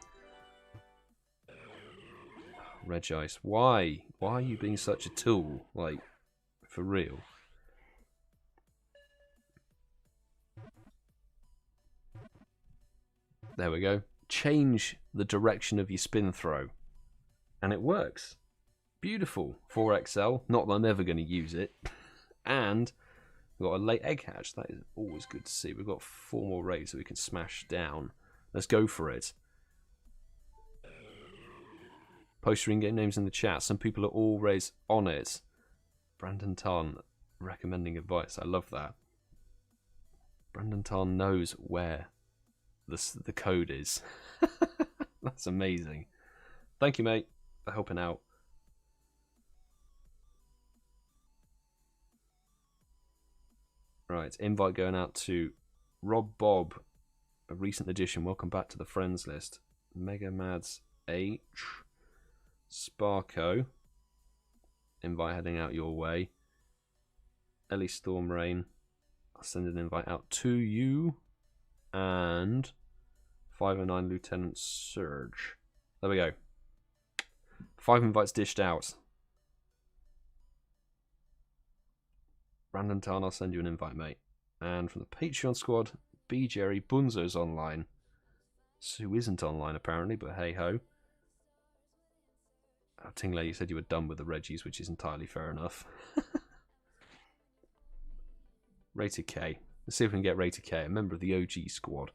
Regice, why? Why are you being such a tool? Like, for real? There we go. Change the direction of your spin throw. And it works. Beautiful. 4XL. Not that I'm ever going to use it. And we've got a late egg hatch. That is always good to see. We've got 4 more raids that we can smash down. Let's go for it. Post your in-game names in the chat. Some people are always on it. Brandon Tarn recommending advice. I love that. Brandon Tarn knows where the code is. That's amazing. Thank you, mate, for helping out. Right, invite going out to Rob Bob, a recent addition. Welcome back to the friends list. Mega Mads H, Sparko, invite heading out your way. Ellie Stormrain, I'll send an invite out to you. And 509 Lieutenant Surge. There we go. 5 invites dished out. Brandon Tarn, I'll send you an invite, mate. And from the Patreon squad, BGerry, Bunzo's online. Sue isn't online apparently, but hey ho. Oh, Tingley, you said you were done with the Regis, which is entirely fair enough. Rated K. Let's see if we can get Rated K, a member of the OG squad.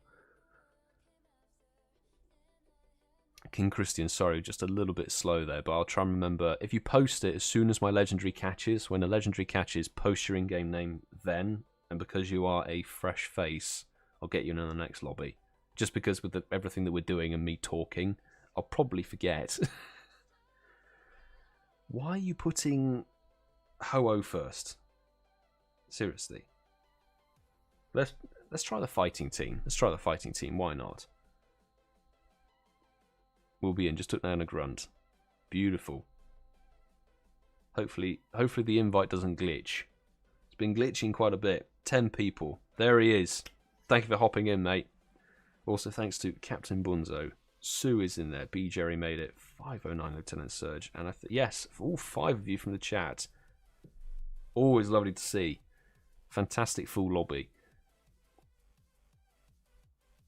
King Christian, sorry, just a little bit slow there, but I'll try and remember. If you post it as soon as my legendary catches, when a legendary catches, post your in-game name then, and because you are a fresh face, I'll get you in the next lobby. Just because with everything that we're doing and me talking, I'll probably forget. Why are you putting Ho-Oh first? Seriously. Let's try the fighting team. Let's try the fighting team, why not? We'll be in, just took down a grunt. Beautiful. Hopefully the invite doesn't glitch. It's been glitching quite a bit. 10 people. There he is. Thank you for hopping in, mate. Also thanks to Captbunzo. Sue is in there. BGerry made it. 509 Lieutenant Surge. And yes, for all 5 of you from the chat. Always lovely to see. Fantastic full lobby.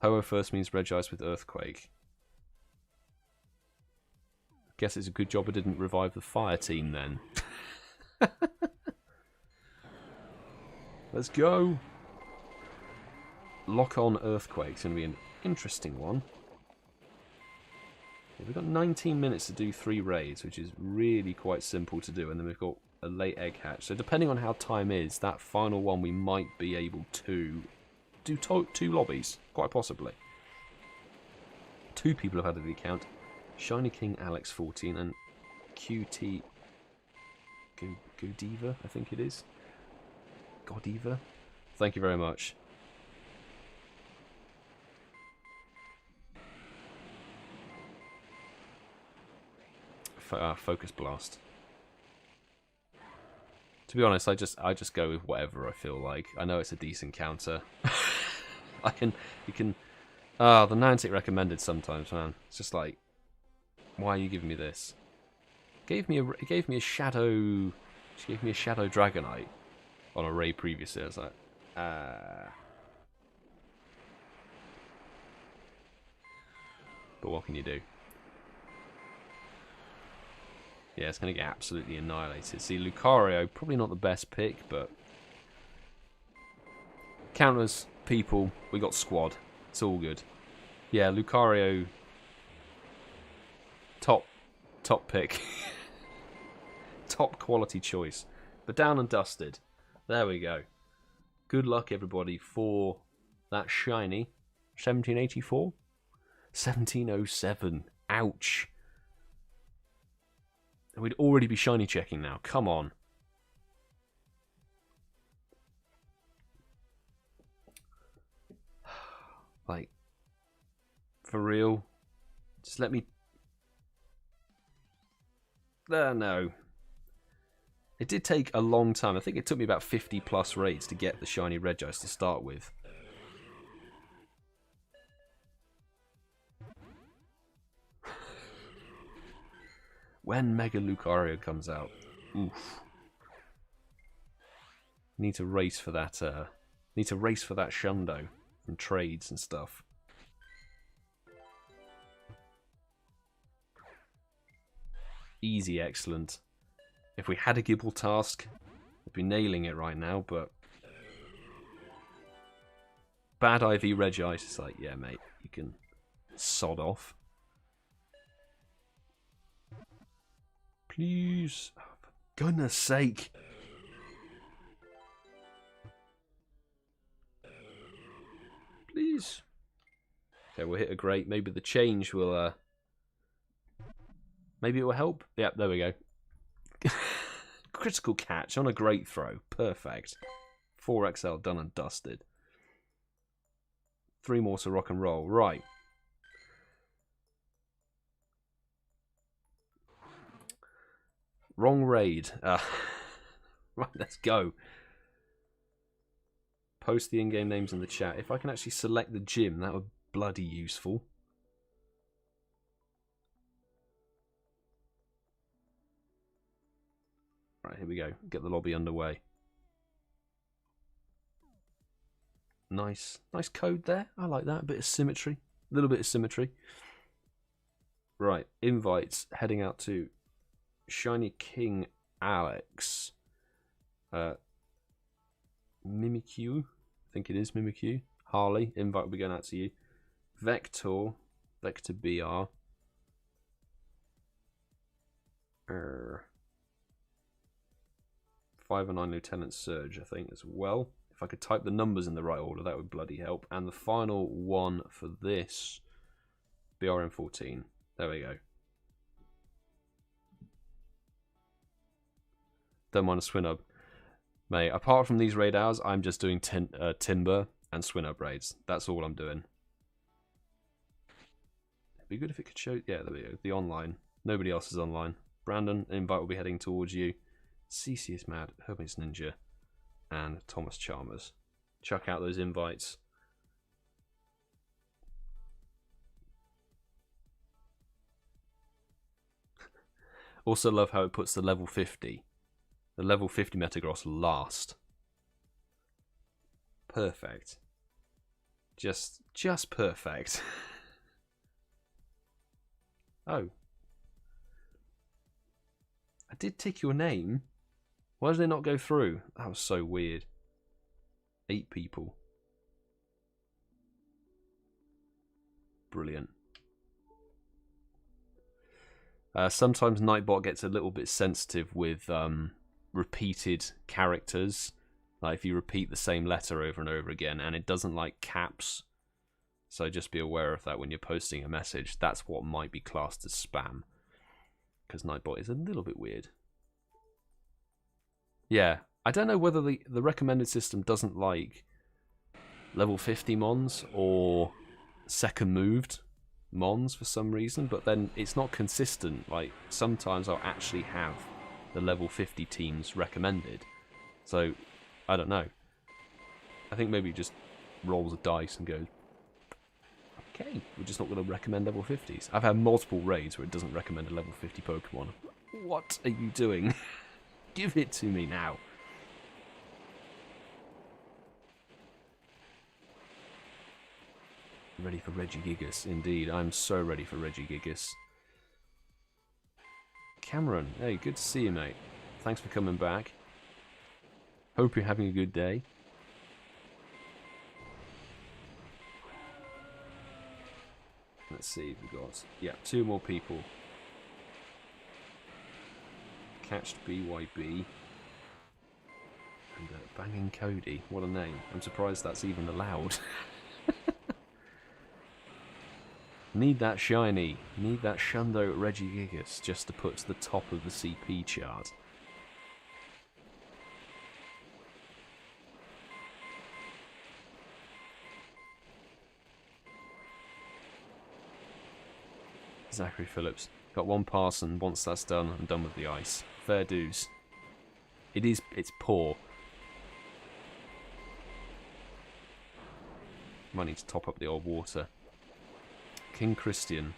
Ho-Oh first means Regice with Earthquake. Guess it's a good job I didn't revive the fire team then. Let's go. Lock on Earthquake. It's going to be an interesting one. Yeah, we've got 19 minutes to do 3 raids, which is really quite simple to do. And then we've got a late egg hatch. So depending on how time is, that final one we might be able to do 2 lobbies. Quite possibly. 2 people have added the account. Shiny King Alex 14 and QT Godiva, I think it is. Godiva. Thank you very much. Focus Blast. To be honest, I just go with whatever I feel like. I know it's a decent counter. You can. The Niantic recommended sometimes, man. It's just like, why are you giving me this? It gave me a shadow. She gave me a shadow Dragonite on a raid previously. I was like, But what can you do? Yeah, it's going to get absolutely annihilated. See, Lucario, probably not the best pick, but counters, people, we got squad. It's all good. Yeah, Lucario, top pick. Top quality choice. But down and dusted. There we go. Good luck, everybody, for that shiny 1784? 1707. Ouch. We'd already be shiny checking now. Come on. Like, for real? Just let me... no. It did take a long time. I think it took me about 50 plus raids to get the shiny Regice to start with. When Mega Lucario comes out. Oof. Need to race for that Shundo from trades and stuff. Easy, excellent. If we had a Gibble task, we'd be nailing it right now, but bad IV Regice is like, yeah, mate, you can sod off. Please. Oh, for goodness sake. Please. Okay, we'll hit a great. Maybe the change will, maybe it will help. Yep, there we go. Critical catch on a great throw. Perfect. 4XL done and dusted. 3 more to rock and roll. Right. Wrong raid. Right, let's go. Post the in-game names in the chat. If I can actually select the gym, that would be bloody useful. Right, here we go. Get the lobby underway. Nice code there. I like that. A bit of symmetry. A little bit of symmetry. Right, invites heading out to Shiny King Alex. Mimikyu. I think it is Mimikyu. Harley. Invite will be going out to you. Vector BR. 5 and 9 Lieutenant Surge, I think, as well. If I could type the numbers in the right order, that would bloody help. And the final one for this, BRM14. There we go. Don't mind a Swinub. Mate, apart from these raid hours, I'm just doing Timber and Swinub raids. That's all I'm doing. It'd be good if it could show... Yeah, there we go. The online. Nobody else is online. Brandon, an invite will be heading towards you. CeeCeeismad, HermesNinja, and ThomasChalmers. Chuck out those invites. Also love how it puts the level 50. The level 50 Metagross last. Perfect. Just perfect. Oh. I did tick your name. Why did it not go through? That was so weird. 8 people. Brilliant. Sometimes Nightbot gets a little bit sensitive with repeated characters. Like if you repeat the same letter over and over again, and it doesn't like caps. So just be aware of that when you're posting a message. That's what might be classed as spam. Because Nightbot is a little bit weird. Yeah, I don't know whether the recommended system doesn't like level 50 mons or second moved mons for some reason, but then it's not consistent. Like sometimes I'll actually have the level 50 teams recommended. So I don't know. I think maybe it just rolls a dice and goes, okay, we're just not going to recommend level 50s. I've had multiple raids where it doesn't recommend a level 50 Pokemon. What are you doing? Give it to me now. Ready for Regice, indeed. I'm so ready for Regice. Cameron, hey, good to see you, mate. Thanks for coming back. Hope you're having a good day. Let's see, we've got, yeah, 2 more people. Catched BYB. And Banging Cody, what a name. I'm surprised that's even allowed. Need that shiny. Need that Shundo Regice just to put to the top of the CP chart. Zachary Phillips. Got 1 pass, and once that's done, I'm done with the ice. Fair dues. It's poor. Might need to top up the old water. King Christian.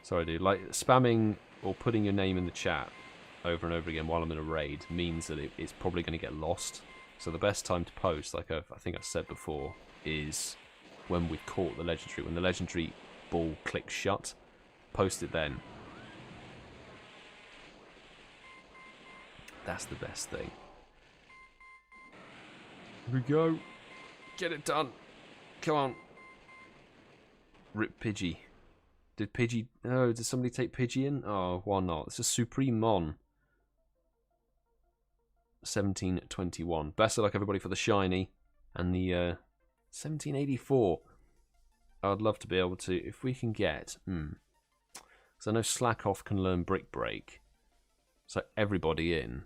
Sorry, dude. Like, spamming or putting your name in the chat over and over again while I'm in a raid means that it's probably going to get lost. So the best time to post, like I think I've said before, is when we've caught the legendary. When the legendary ball clicks shut, post it then. That's the best thing. Here we go. Get it done. Come on. Rip Pidgey. Did Pidgey... Oh, did somebody take Pidgey in? Oh, why not? It's a Supreme Mon. 1721. Best of luck, everybody, for the shiny. And the 1784. I'd love to be able to... If we can get... So I know Slack Off can learn Brick Break. So everybody in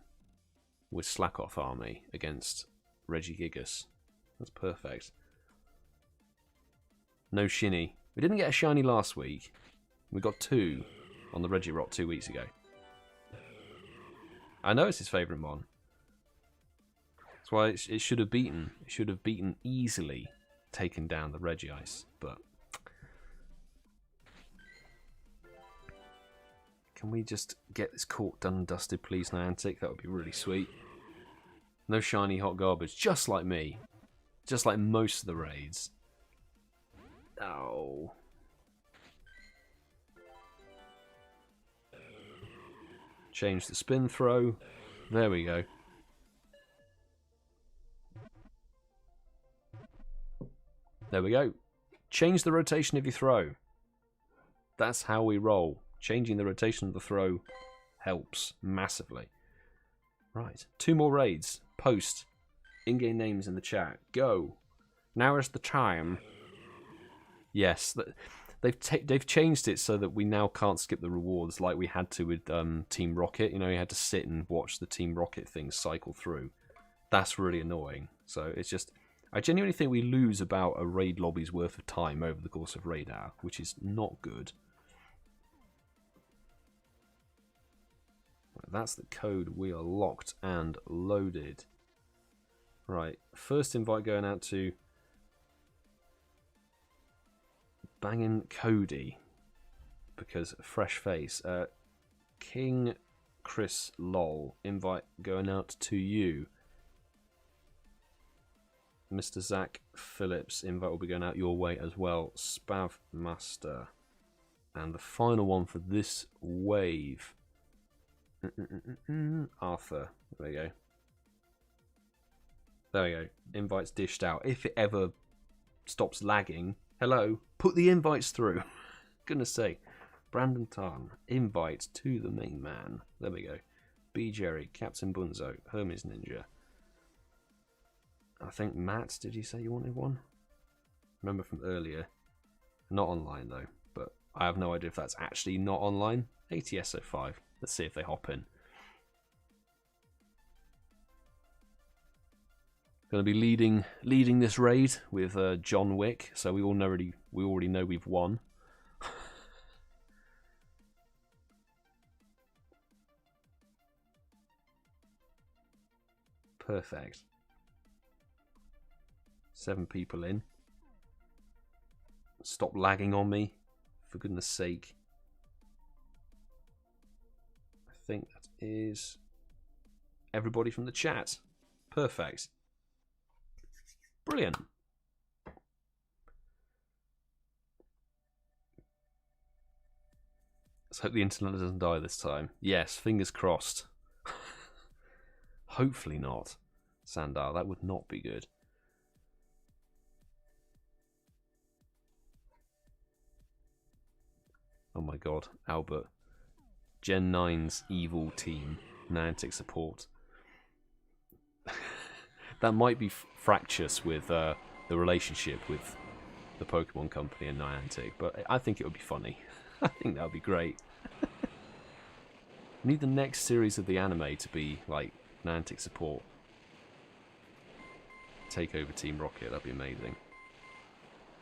with Slack Off army against Regice. That's perfect. No Shinny. We didn't get a shiny last week. We got 2 on the Regirock 2 weeks ago. I know it's his favourite mon. That's why it should have beaten. It should have beaten easily, taken down the Regice. But can we just get this court done and dusted, please, Niantic? That would be really sweet. No shiny hot garbage, just like me. Just like most of the raids. Oh. Change the spin throw. There we go. There we go. Change the rotation of your throw. That's how we roll. Changing the rotation of the throw helps massively. Right, 2 more raids. Post in-game names in the chat. Go. Now is the time. Yes, they've changed it so that we now can't skip the rewards like we had to with Team Rocket. You know, you had to sit and watch the Team Rocket thing cycle through. That's really annoying. So it's just, I genuinely think we lose about a raid lobby's worth of time over the course of raid hour, which is not good. Right, that's the code. We are locked and loaded. Right, first invite going out to Bangin' Cody, because fresh face. King Chris Lol, invite going out to you. Mr. Zach Phillips, invite will be going out your way as well. Spav Master. And the final one for this wave. Arthur. There we go. There we go. Invites dished out. If it ever stops lagging, hello, put the invites through. Goodness sake. Brandon Tarn. Invite to the main man. There we go. BGerry, Captbunzo, HermesNinja. I think Matt, did you say you wanted one? Remember from earlier. Not online though, but I have no idea if that's actually not online. ATSO5. Let's see if they hop in. Going to be leading this raid with John Wick, so we already know we've won. Perfect. 7 people in. Stop lagging on me, for goodness sake. I think that is everybody from the chat. Perfect. Brilliant. Let's hope the internet doesn't die this time. Yes, fingers crossed. Hopefully not. Sandar, that would not be good. Oh my god, Albert. Gen 9's evil team. Niantic support. That might be fractious with the relationship with the Pokemon Company and Niantic, but I think it would be funny. I think that would be great. We need the next series of the anime to be like Niantic support. Take over Team Rocket, that'd be amazing.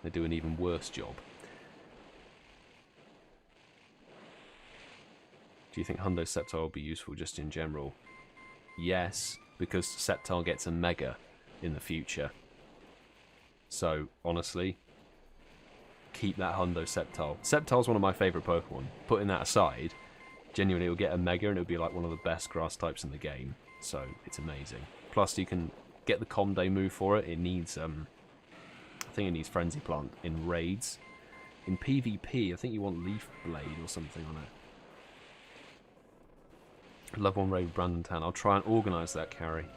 They do an even worse job. Do you think Hundo Sceptile will be useful just in general? Yes, because Sceptile gets a Mega in the future. So, honestly, keep that Hundo Sceptile. Sceptile's one of my favourite Pokemon. Putting that aside, genuinely it'll get a Mega and it'll be like one of the best grass types in the game. So, it's amazing. Plus, you can get the Comday move for it. It needs, I think it needs Frenzy Plant in raids. In PvP, I think you want Leaf Blade or something on it. Love one raid with Brandon Town. I'll try and organise that, Carrie.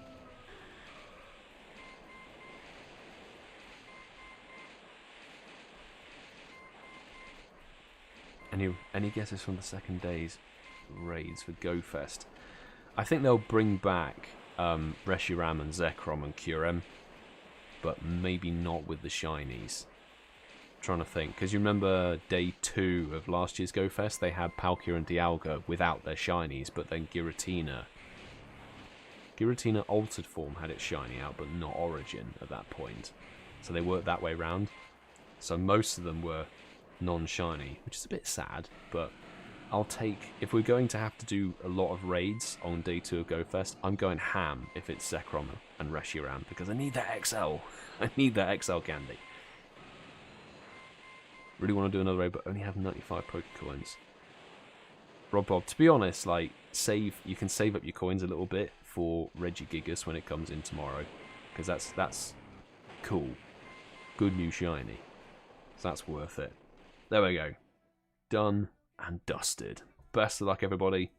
Any guesses from the second day's raids for GoFest? I think they'll bring back Reshiram and Zekrom and Kyurem, but maybe not with the shinies. Trying to think, because you remember day 2 of last year's GoFest, they had Palkia and Dialga without their shinies, but then Giratina Altered Form had its shiny out, but not Origin at that point. So they worked that way round. So most of them were non-shiny, which is a bit sad, but I'll take, if we're going to have to do a lot of raids on day 2 of GoFest, I'm going ham if it's Zekrom and Reshiram, because I need that XL. I need that XL candy. Really want to do another raid, but only have 95 Pokecoins. Bob, to be honest, like, you can save up your coins a little bit for Regigigas when it comes in tomorrow, because that's cool. Good new shiny. So that's worth it. There we go. Done and dusted. Best of luck, everybody.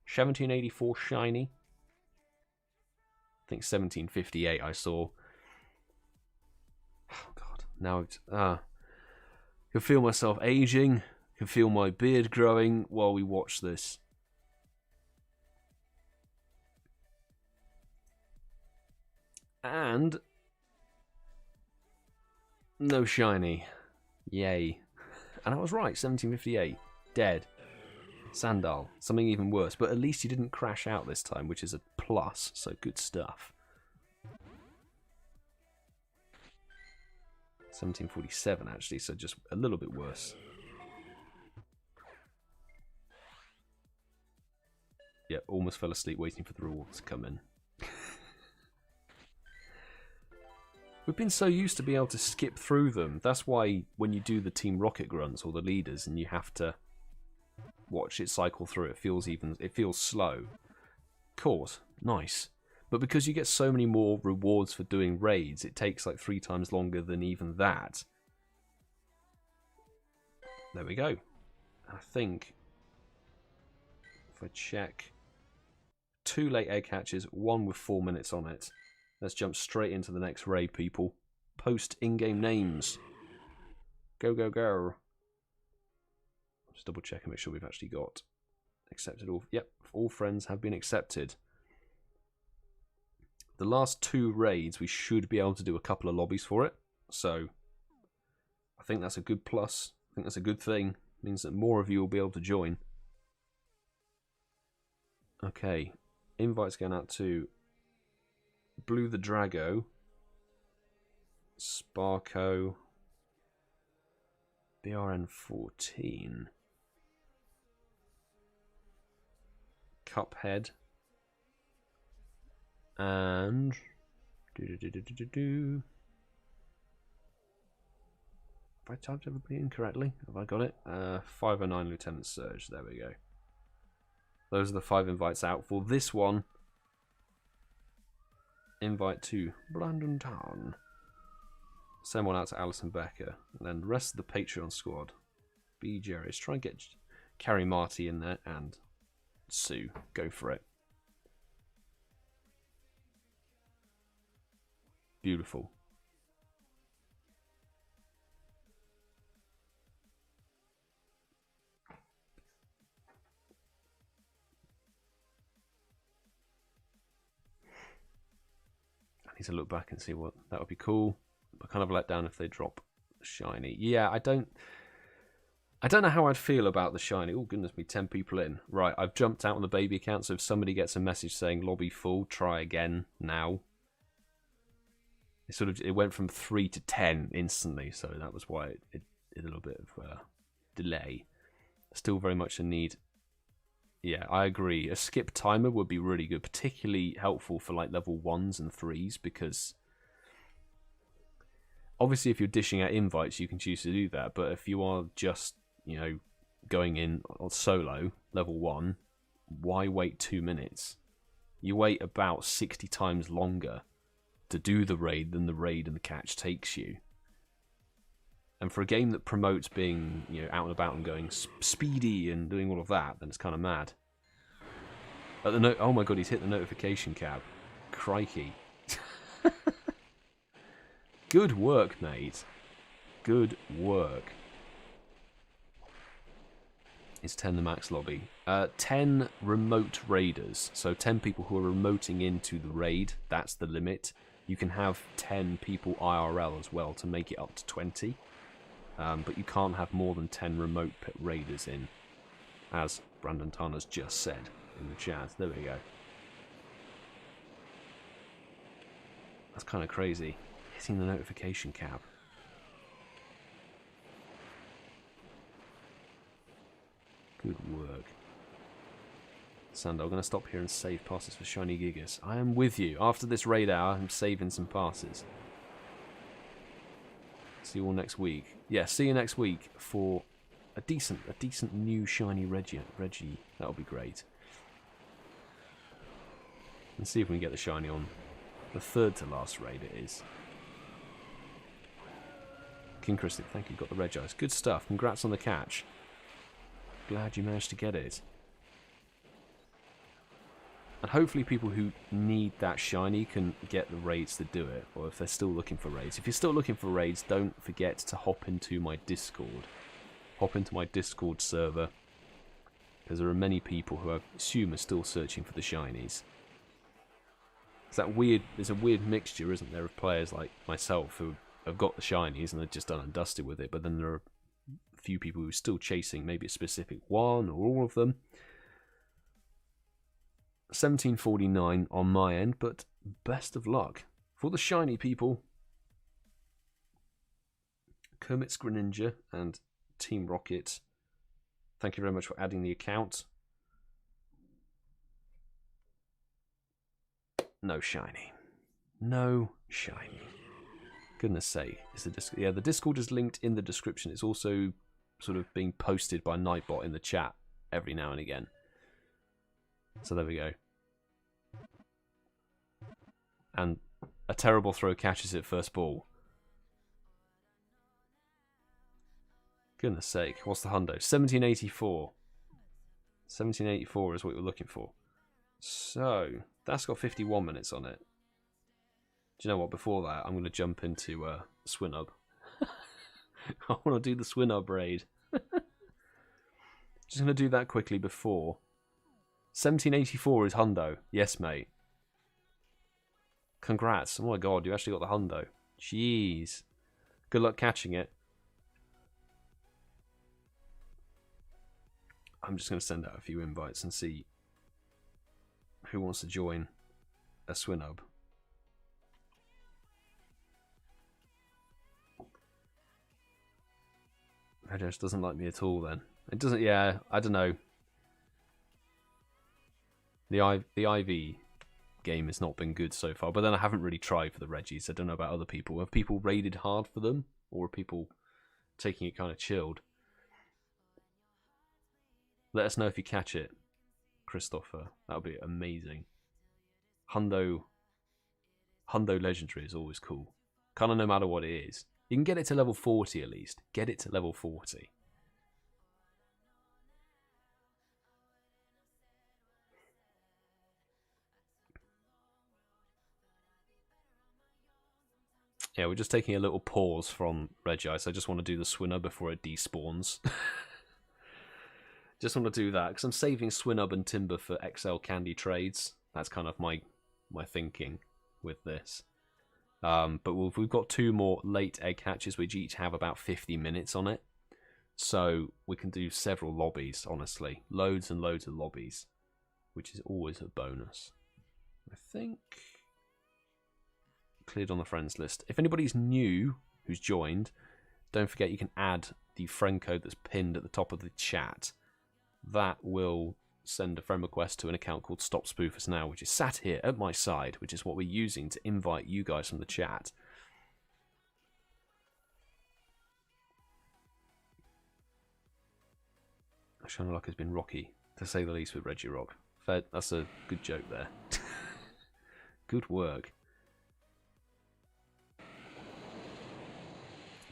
1784 shiny. I think 1758 I saw. Oh, God. Now it's... can feel myself aging, can feel my beard growing while we watch this. And no shiny. Yay. And I was right, 1758. Dead. Sandal. Something even worse. But at least you didn't crash out this time, which is a plus. So good stuff. 1747 actually, so just a little bit worse. Yeah, almost fell asleep waiting for the rewards to come in. We've been so used to being able to skip through them. That's why when you do the Team Rocket grunts or the leaders and you have to watch it cycle through, it feels slow. Of course, nice. But because you get so many more rewards for doing raids, it takes like 3 times longer than even that. There we go. I think if I check 2 late egg hatches, 1 with 4 minutes on it. Let's jump straight into the next raid, people. Post in-game names. Go, go, go. Just double check and make sure we've actually got accepted all. Yep, all friends have been accepted. The last 2 raids, we should be able to do a couple of lobbies for it. So, I think that's a good plus. I think that's a good thing. It means that more of you will be able to join. Okay, invites going out to Blue the Drago, Sparko, BRN14, Cuphead, and have I typed everybody incorrectly? Have I got it? 509 Lieutenant Surge. There we go. Those are the 5 invites out for this one. Invite to Brandon Town. Send one out to Alison Becker. And then the rest of the Patreon squad. BGerry. Let's try and get Carrie Marty in there and Sue. Go for it. Beautiful. I need to look back and see what that would be cool. But kind of let down if they drop shiny. Yeah, I don't know how I'd feel about the shiny. Oh goodness me, 10 people in. Right, I've jumped out on the baby account, so if somebody gets a message saying lobby full, try again now. It went from 3 to 10 instantly, so that was why it did a little bit of delay. Still very much a need. Yeah, I agree. A skip timer would be really good, particularly helpful for like level 1s and 3s, because obviously if you're dishing out invites, you can choose to do that, but if you are just, you know, going in on solo, level 1, why wait 2 minutes? You wait about 60 times longer to do the raid than the raid and the catch takes you. And for a game that promotes being, you know, out and about and going speedy and doing all of that, then it's kind of mad. Oh my god, he's hit the notification cab. Crikey. Good work, mate. Good work. Is 10 the max lobby? 10 remote raiders. So 10 people who are remoting into the raid. That's the limit. You can have 10 people IRL as well to make it up to 20. But you can't have more than 10 remote raiders in, as Brandon Tarner's just said in the chat. There we go. That's kind of crazy. Hitting the notification cab. Good work. Sandal, I'm going to stop here and save passes for Shiny Gigas. I am with you. After this raid hour, I'm saving some passes. See you all next week. Yeah, see you next week for a decent new shiny Regi. That'll be great. And see if we can get the shiny on the 3rd to last raid it is. King Christic, thank you, got the Regice. Good stuff, congrats on the catch. Glad you managed to get it. And hopefully people who need that shiny can get the raids to do it, or if they're still looking for raids. If you're still looking for raids, don't forget to hop into my Discord. Hop into my Discord server, because there are many people who I assume are still searching for the shinies. It's that weird. There's a weird mixture, isn't there, of players like myself who have got the shinies and they're just done and dusted with it. But then there are a few people who are still chasing maybe a specific one or all of them. 1749 on my end, but best of luck for the shiny people. HermesNinja and Team Rocket, thank you very much for adding the account. No shiny. No shiny. Goodness sake. Is the Discord is linked in the description. It's also sort of being posted by Nightbot in the chat every now and again. So there we go. And a terrible throw catches it first ball. Goodness sake. What's the hundo? 1784. 1784 is what we're looking for. So, that's got 51 minutes on it. Do you know what? Before that, I'm going to jump into Swinub. I want to do the Swinub raid. Just going to do that quickly before. 1784 is hundo. Yes, mate. Congrats. Oh my god, you actually got the hundo. Jeez. Good luck catching it. I'm just going to send out a few invites and see who wants to join a Swinub. Regice doesn't like me at all then. It doesn't, yeah, I don't know. The IV game has not been good so far, but then I haven't really tried for the Regis. I don't know about other people. Have people raided hard for them? Or are people taking it kind of chilled? Let us know if you catch it, Christopher. That would be amazing. Hundo Legendary is always cool. Kind of no matter what it is. You can get it to level 40 at least. Get it to level 40. Yeah, we're just taking a little pause from Regice. I just want to do the Swinub before it despawns. Just want to do that, because I'm saving Swinub and Timber for XL candy trades. That's kind of my thinking with this. But we've got 2 more late egg hatches, which each have about 50 minutes on it. So we can do several lobbies, honestly. Loads and loads of lobbies, which is always a bonus. I think cleared on the friends list. If anybody's new who's joined, don't forget you can add the friend code that's pinned at the top of the chat. That will send a friend request to an account called Stop Spoofers Now, which is sat here at my side, which is what we're using to invite you guys from the chat. Shiny luck has been rocky, to say the least, with Regirock. Fair, that's a good joke there. Good work.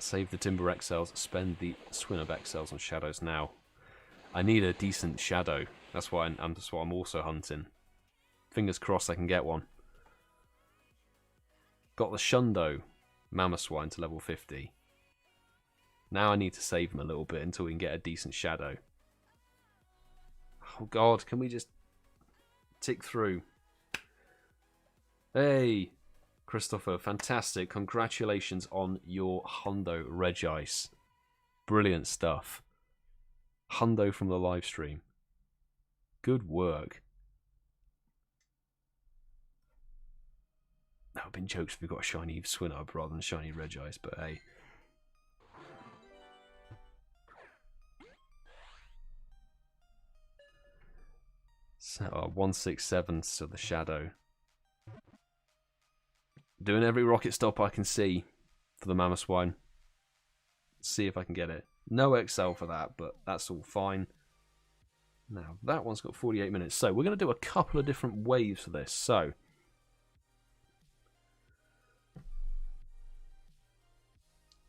Save the Timber XLs, spend the Swinub XLs on Shadows now. I need a decent shadow. That's why I'm also hunting. Fingers crossed I can get one. Got the Shundo Mamoswine to level 50. Now I need to save him a little bit until we can get a decent shadow. Oh god, can we just tick through? Hey, Christopher, fantastic. Congratulations on your hundo, Regice. Brilliant stuff. Hundo from the live stream. Good work. That would have been jokes if we got a shiny Swinub rather than shiny Regice, but hey. So, 167 to the shadow. Doing every rocket stop I can see for the Mamoswine. See if I can get it. No XL for that, but that's all fine. Now, that one's got 48 minutes. So, we're going to do a couple of different waves for this. So,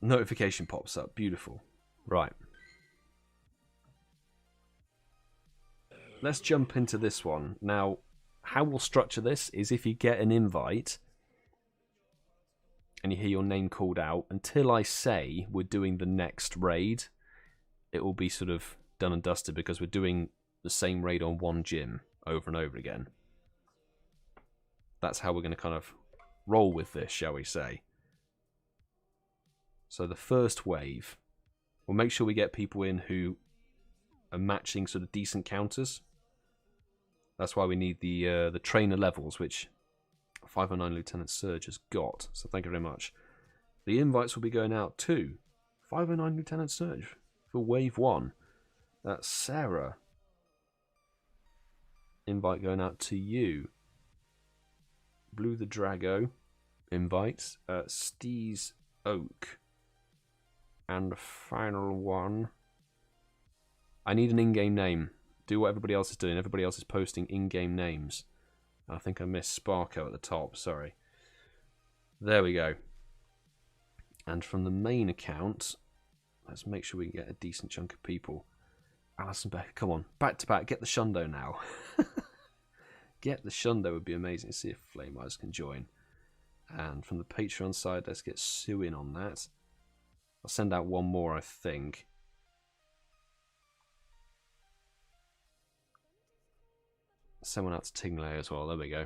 notification pops up. Beautiful. Right. Let's jump into this one. Now, how we'll structure this is if you get an invite and you hear your name called out, until I say we're doing the next raid, it will be sort of done and dusted because we're doing the same raid on one gym over and over again. that's how we're going to kind of roll with this, shall we say. So the first wave, we'll make sure we get people in who are matching sort of decent counters. That's why we need the trainer levels, which 509 Lieutenant Surge has got. So thank you very much. The invites will be going out to 509 Lieutenant Surge for wave 1. That's Sarah. Invite going out to you. Blue the Drago. Invites. Steez Oak. And the final one. I need an in-game name. Do what everybody else is doing. Everybody else is posting in-game names. I think I missed Sparko at the top. Sorry. There we go. And from the main account, let's make sure we can get a decent chunk of people. Alison Becker, come on. Back to back. Get the Shundo now. Get the Shundo would be amazing. See if Flame Eyes can join. And from the Patreon side, let's get Sue in on that. I'll send out one more, I think. Send one out to Tingley as well. There we go.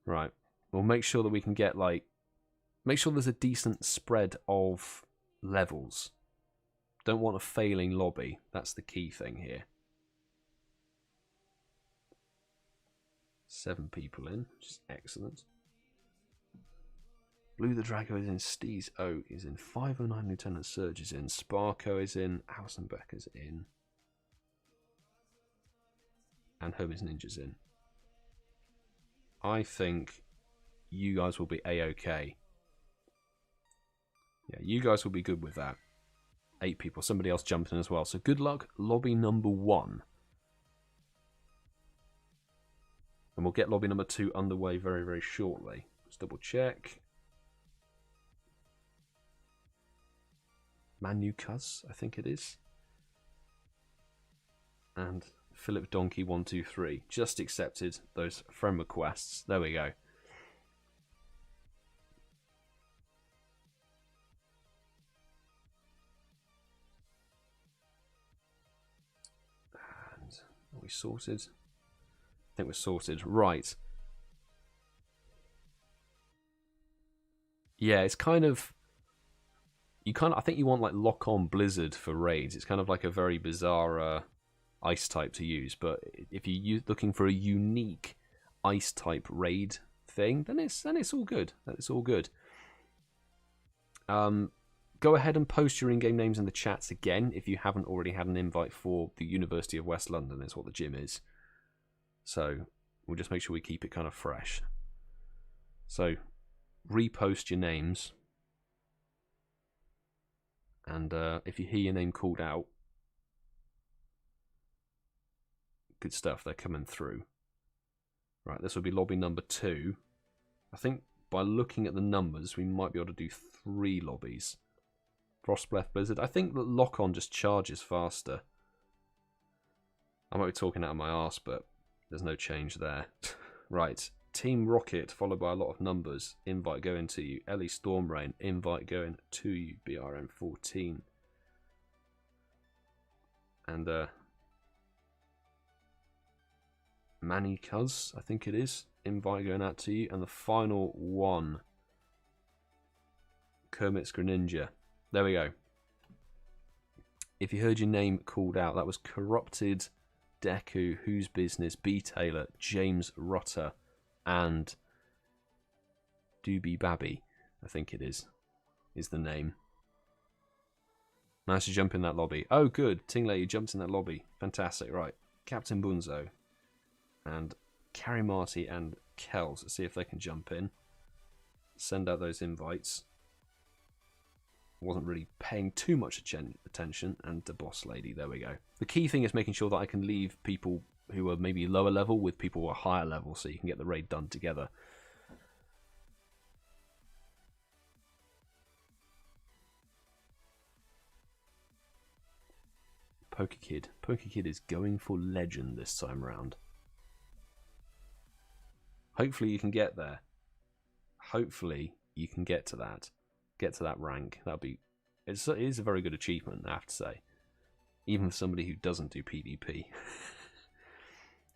Right. We'll make sure that we can get, like... Make sure there's a decent spread of levels. Don't want a failing lobby. That's the key thing here. 7 people in, which is excellent. Blue the Drago is in, Steez Oak is in, 509 Lieutenant Surge is in, Sparko is in, Alison Becker's in, and HermesNinja's in. I think you guys will be A-OK. Yeah, you guys will be good with that. 8 people, somebody else jumped in as well. So good luck, lobby number 1. And we'll get lobby number 2 underway very, very shortly. Let's double check. Manu Cuz, I think it is. And Philip Donkey 123 just accepted those friend requests. There we go. And are we sorted? I think we're sorted. Right. Yeah, it's kind of... I think you want like lock on Blizzard for raids. It's kind of like a very bizarre ice type to use. But if you're looking for a unique ice type raid thing, then it's all good. It's all good. Go ahead and post your in-game names in the chats again if you haven't already had an invite for the University of West London. Is what the gym is. So we'll just make sure we keep it kind of fresh. So repost your names. And if you hear your name called out, good stuff, they're coming through. Right, this will be lobby number 2. I think by looking at the numbers, we might be able to do 3 lobbies. Frostbreath Blizzard. I think that lock-on just charges faster. I might be talking out of my arse, but there's no change there. Right, Team Rocket, followed by a lot of numbers. Invite going to you. Ellie Stormrain, invite going to you. BRM14. And Manny Cuz, I think it is. Invite going out to you. And the final one, Kermit's Greninja. There we go. If you heard your name called out, that was Corrupted, Deku, Who's Business, B Taylor, James Rutter, and Doobie Babby, I think it is the name. Nice to jump in that lobby. Oh, good. Tingley, you jumped in that lobby. Fantastic. Right. Captbunzo and Carrie Marty and Kels. Let's see if they can jump in. Send out those invites. Wasn't really paying too much attention. And the boss lady. There we go. The key thing is making sure that I can leave people who are maybe lower level with people who are higher level so you can get the raid done together. Pokekid is going for legend this time around. Hopefully you can get there. Hopefully you can get to that. Get to that rank. That'll be... It is a very good achievement, I have to say. Even for somebody who doesn't do PvP.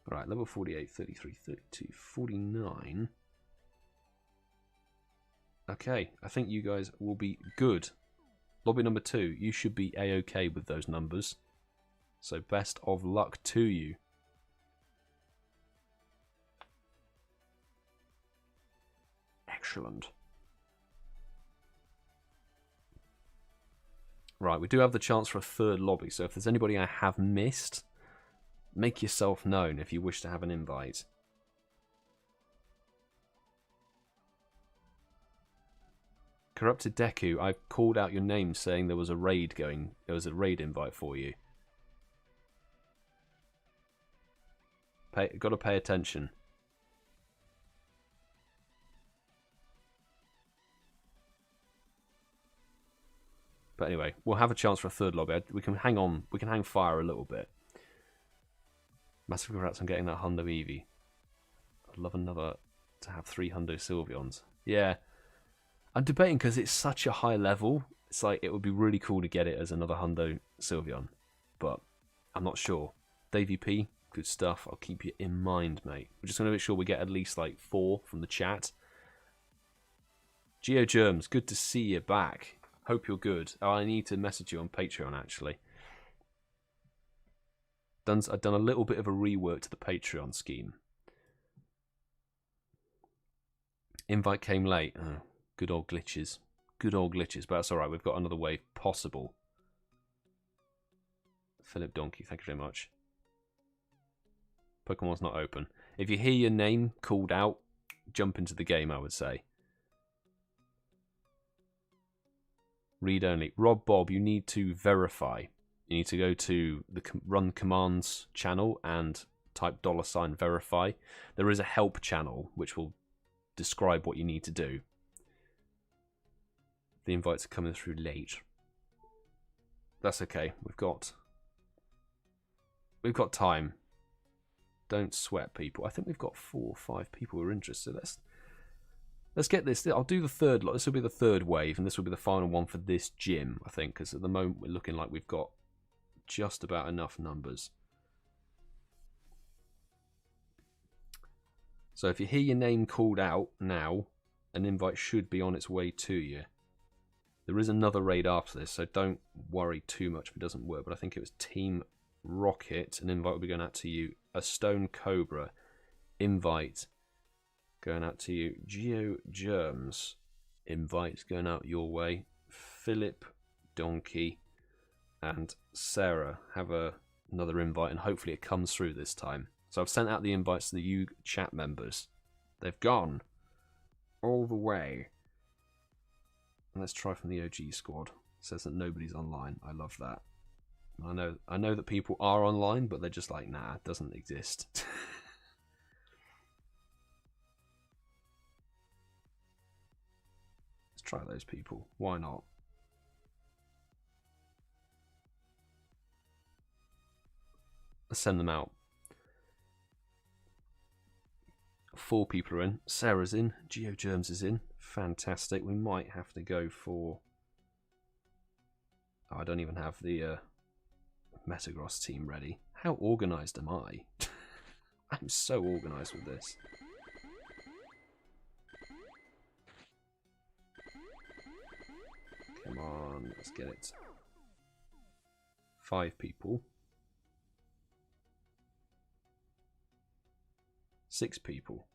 Alright, level 48, 33, 32, 49. Okay, I think you guys will be good. Lobby number 2, you should be A-OK with those numbers. So best of luck to you. Excellent. Right, we do have the chance for a third lobby, so if there's anybody I have missed, make yourself known if you wish to have an invite. Corrupted Deku, I called out your name saying there was a raid going. There was a raid invite for you. Got to pay attention. But anyway, we'll have a chance for a third lobby. We can hang on. We can hang fire a little bit. Massive congrats on getting that Hundo Eevee. I'd love another to have 3 Hundo Sylveons. Yeah. I'm debating because it's such a high level. It's like it would be really cool to get it as another Hundo Sylveon. But I'm not sure. Davey P, good stuff. I'll keep you in mind, mate. We're just going to make sure we get at least like 4 from the chat. GeoGerms, good to see you back. Hope you're good. Oh, I need to message you on Patreon, actually. I've done a little bit of a rework to the Patreon scheme. Invite came late. Oh, good old glitches. Good old glitches, but that's alright. We've got another wave possible. Philip Donkey, thank you very much. Pokemon's not open. If you hear your name called out, jump into the game, I would say. Read only. Rob Bob, you need to verify. You need to go to the Run Commands channel and type $verify. There is a help channel which will describe what you need to do. The invites are coming through late. That's okay. We've got time. Don't sweat, people. I think we've got 4 or 5 people who are interested. Let's get this. I'll do the third lot. This will be the third wave, and this will be the final one for this gym, I think, because at the moment we're looking like we've got just about enough numbers. So if you hear your name called out now, an invite should be on its way to you. There is another raid after this, so don't worry too much if it doesn't work, but I think it was Team Rocket. An invite will be going out to you. A Stone Cobra invite going out to you. GeoGerms invites going out your way. Philip Donkey and Sarah have another invite, and hopefully it comes through this time. So I've sent out the invites to the U chat members. They've gone all the way. And let's try from the OG squad. It says that nobody's online. I love that. I know that people are online, but they're just like, nah, it doesn't exist. Let's try those people. Why not? Let's send them out. 4 people are in. Sarah's in. GeoGerms is in. Fantastic. We might have to go for... Oh, I don't even have the Metagross team ready. How organised am I? I'm so organised with this. Come on, let's get it. 5 people. 6 people.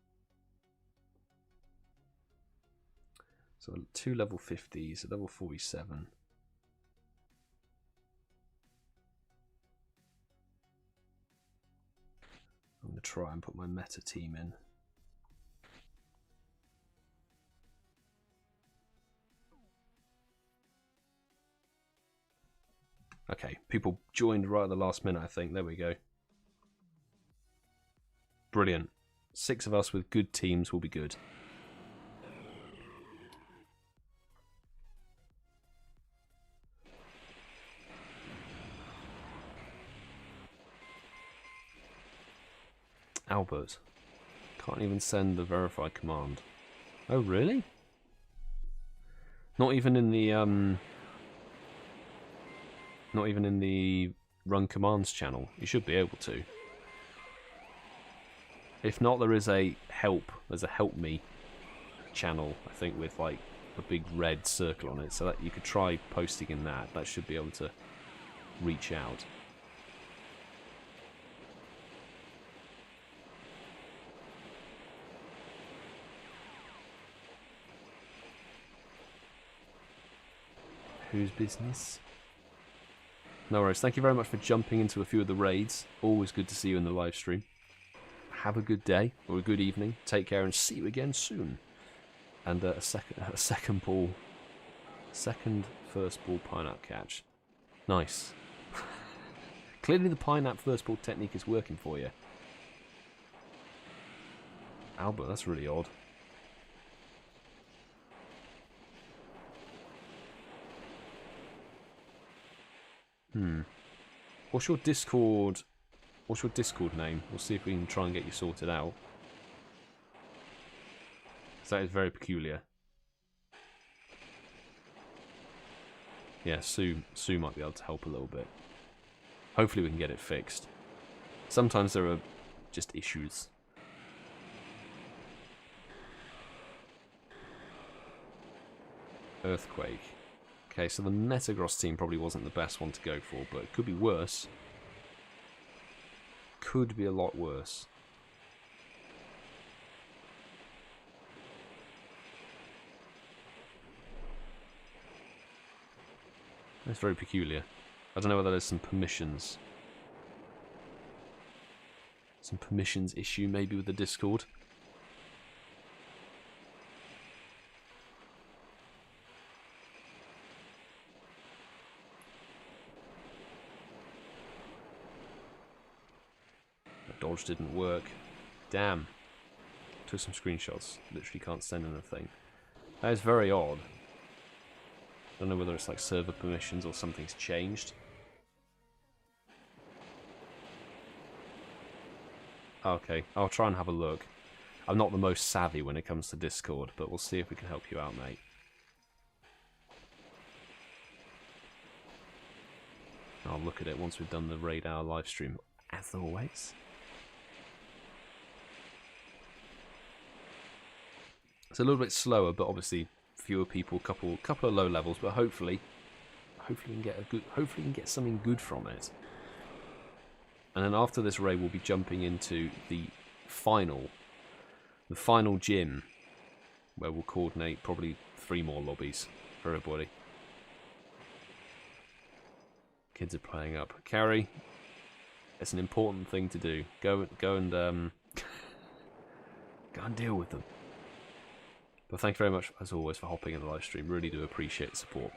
So 2 level 50s, a level 47. I'm going to try and put my meta team in. Okay, people joined right at the last minute, I think. There we go. Brilliant. 6 of us with good teams will be good. Albert. Can't even send the verify command. Oh, really? Not even in the Run Commands channel. You should be able to. If not, there is a help. There's a help me channel, I think, with like a big red circle on it, so that you could try posting in that. That should be able to reach out. Whose business? No worries. Thank you very much for jumping into a few of the raids. Always good to see you in the live stream. Have a good day or a good evening. Take care and see you again soon. And a second first ball pineapple catch. Nice. Clearly the pineapple first ball technique is working for you. Albert, that's really odd. What's your Discord name? We'll see if we can try and get you sorted out. That is very peculiar. Yeah, Sue might be able to help a little bit. Hopefully we can get it fixed. Sometimes there are just issues. Earthquake. Okay, so the Metagross team probably wasn't the best one to go for, but it could be worse. Could be a lot worse. That's very peculiar. I don't know whether there's some permissions. Some permissions issue maybe with the Discord. Dodge didn't work. Damn. Took some screenshots. Literally can't send anything. That is very odd. I don't know whether it's like server permissions or something's changed. Okay, I'll try and have a look. I'm not the most savvy when it comes to Discord, but we'll see if we can help you out, mate. I'll look at it once we've done the raid hour live stream, as always. It's a little bit slower, but obviously fewer people, couple of low levels, but hopefully we can get something good from it. And then after this raid, we'll be jumping into the final gym, where we'll coordinate probably 3 more lobbies for everybody. Kids are playing up. Carrie, it's an important thing to do. Go and go and deal with them. But thank you very much, as always, for hopping in the live stream. Really do appreciate the support.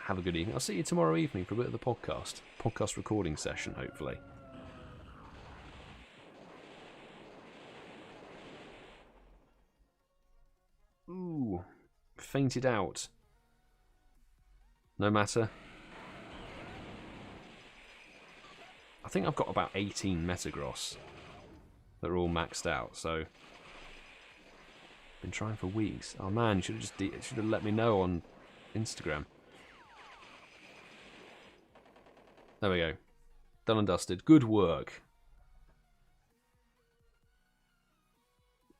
Have a good evening. I'll see you tomorrow evening for a bit of the podcast recording session, hopefully. Ooh, fainted out. No matter. I think I've got about 18 Metagross that are all maxed out, so been trying for weeks. Oh man, should have let me know on Instagram. There we go. Done and dusted. Good work.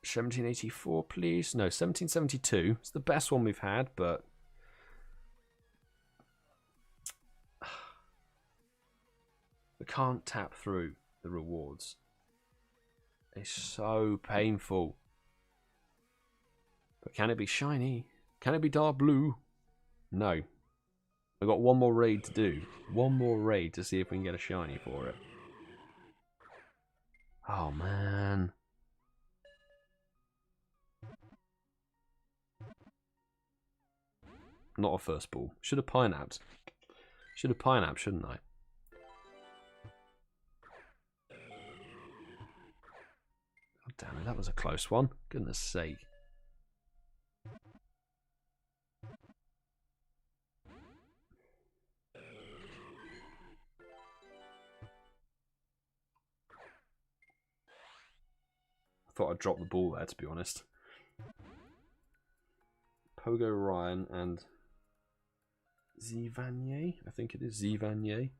1784, please. No, 1772. It's the best one we've had, but we can't tap through the rewards. It's so painful. But can it be shiny? Can it be dark blue? No. I've got one more raid to do. One more raid to see if we can get a shiny for it. Oh, man. Not a first ball. Should have pine-apped. Should have pine-apped, shouldn't I? Oh, damn it, that was a close one. Goodness sake. I thought I'd drop the ball there, to be honest. Pogo Ryan and Zivanier, I think it is Zivanier.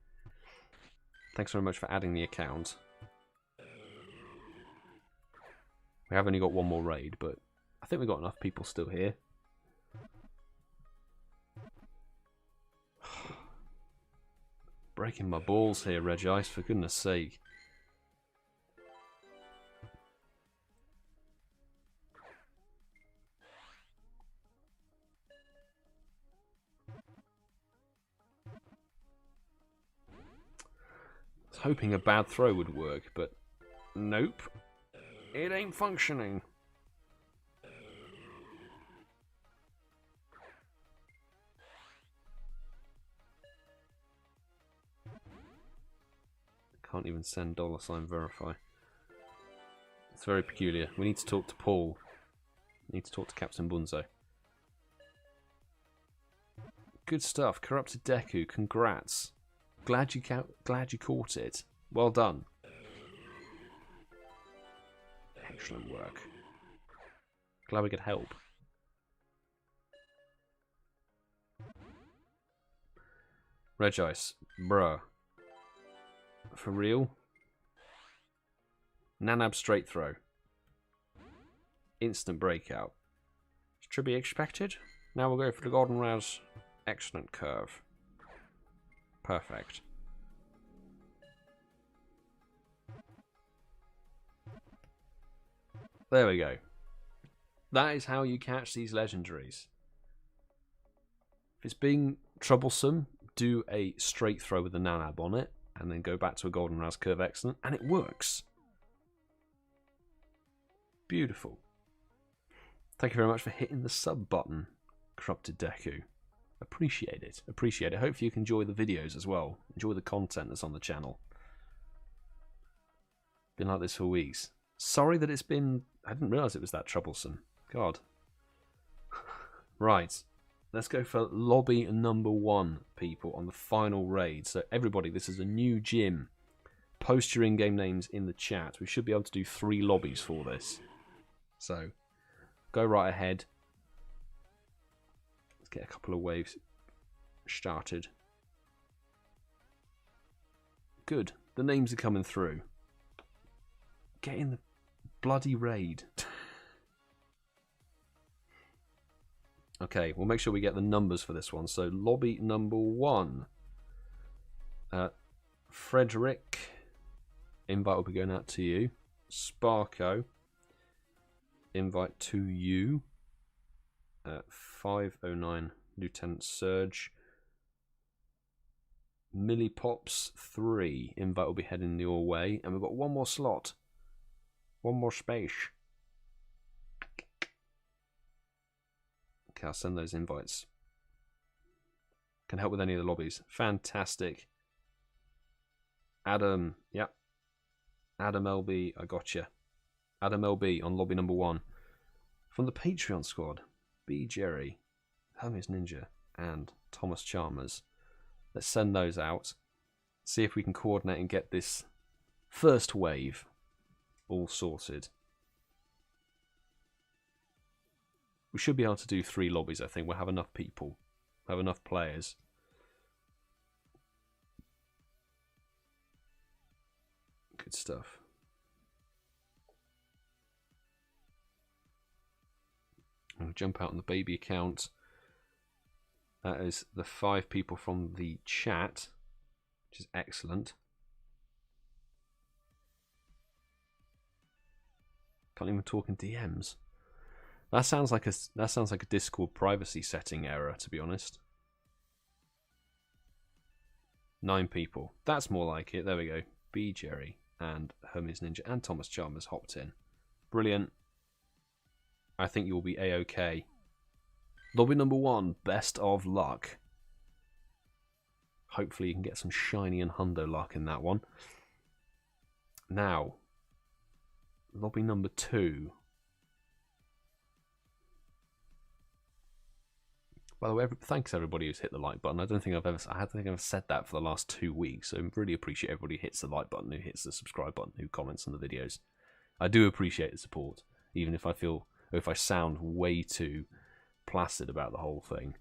Thanks very much for adding the account. We have only got one more raid, but I think we've got enough people still here. Breaking my balls here, Regice, for goodness sake. I was hoping a bad throw would work, but nope. It ain't functioning. Can't even send $verify. It's very peculiar. We need to talk to Paul. We need to talk to Captbunzo. Good stuff. Corrupted Deku. Congrats. Glad you caught it. Well done. Excellent work. Glad we could help. Regice. Bruh. For real? Nanab straight throw. Instant breakout. To be expected. Now we'll go for the Golden Raz. Excellent curve. Perfect. There we go. That is how you catch these legendaries. If it's being troublesome, do a straight throw with the Nanab on it, and then go back to a Golden Raz curve excellent, and it works. Beautiful. Thank you very much for hitting the sub button, Corrupted Deku. Appreciate it. Appreciate it. Hopefully you can enjoy the videos as well. Enjoy the content that's on the channel. Been like this for weeks. Sorry that it's been... I didn't realise it was that troublesome. God. Right. Let's go for lobby number 1, people, on the final raid. So everybody, this is a new gym. Post your in-game names in the chat. We should be able to do 3 lobbies for this. So, go right ahead. Let's get a couple of waves started. Good. The names are coming through. Get in the bloody raid. Okay, we'll make sure we get the numbers for this one. So, lobby number 1. Frederick. Invite will be going out to you. Sparko. Invite to you. 509 Lieutenant Surge. Millipops 3. Invite will be heading your way. And we've got one more slot. One more space. Okay, I'll send those invites. Can help with any of the lobbies. Fantastic. Adam, yep. Adam LB, I gotcha. Adam LB on lobby number 1. From the Patreon squad, BGerry, HermesNinja, and ThomasChalmers. Let's send those out. See if we can coordinate and get this first wave all sorted. We should be able to do 3 lobbies, I think. We'll have enough people. We'll have enough players. Good stuff. I'll jump out on the baby account. That is the 5 people from the chat, which is excellent. Can't even talk in DMs. That sounds like a Discord privacy setting error, to be honest. 9 people. That's more like it. There we go. BGerry and HermesNinja and ThomasChalmers hopped in. Brilliant. I think you'll be A-OK. Lobby number 1, best of luck. Hopefully you can get some shiny and hundo luck in that one. Now, lobby number 2. By the way, thanks everybody who's hit the like button. I don't think I've said that for the last 2 weeks. So I really appreciate everybody who hits the like button, who hits the subscribe button, who comments on the videos. I do appreciate the support, even if I sound way too placid about the whole thing.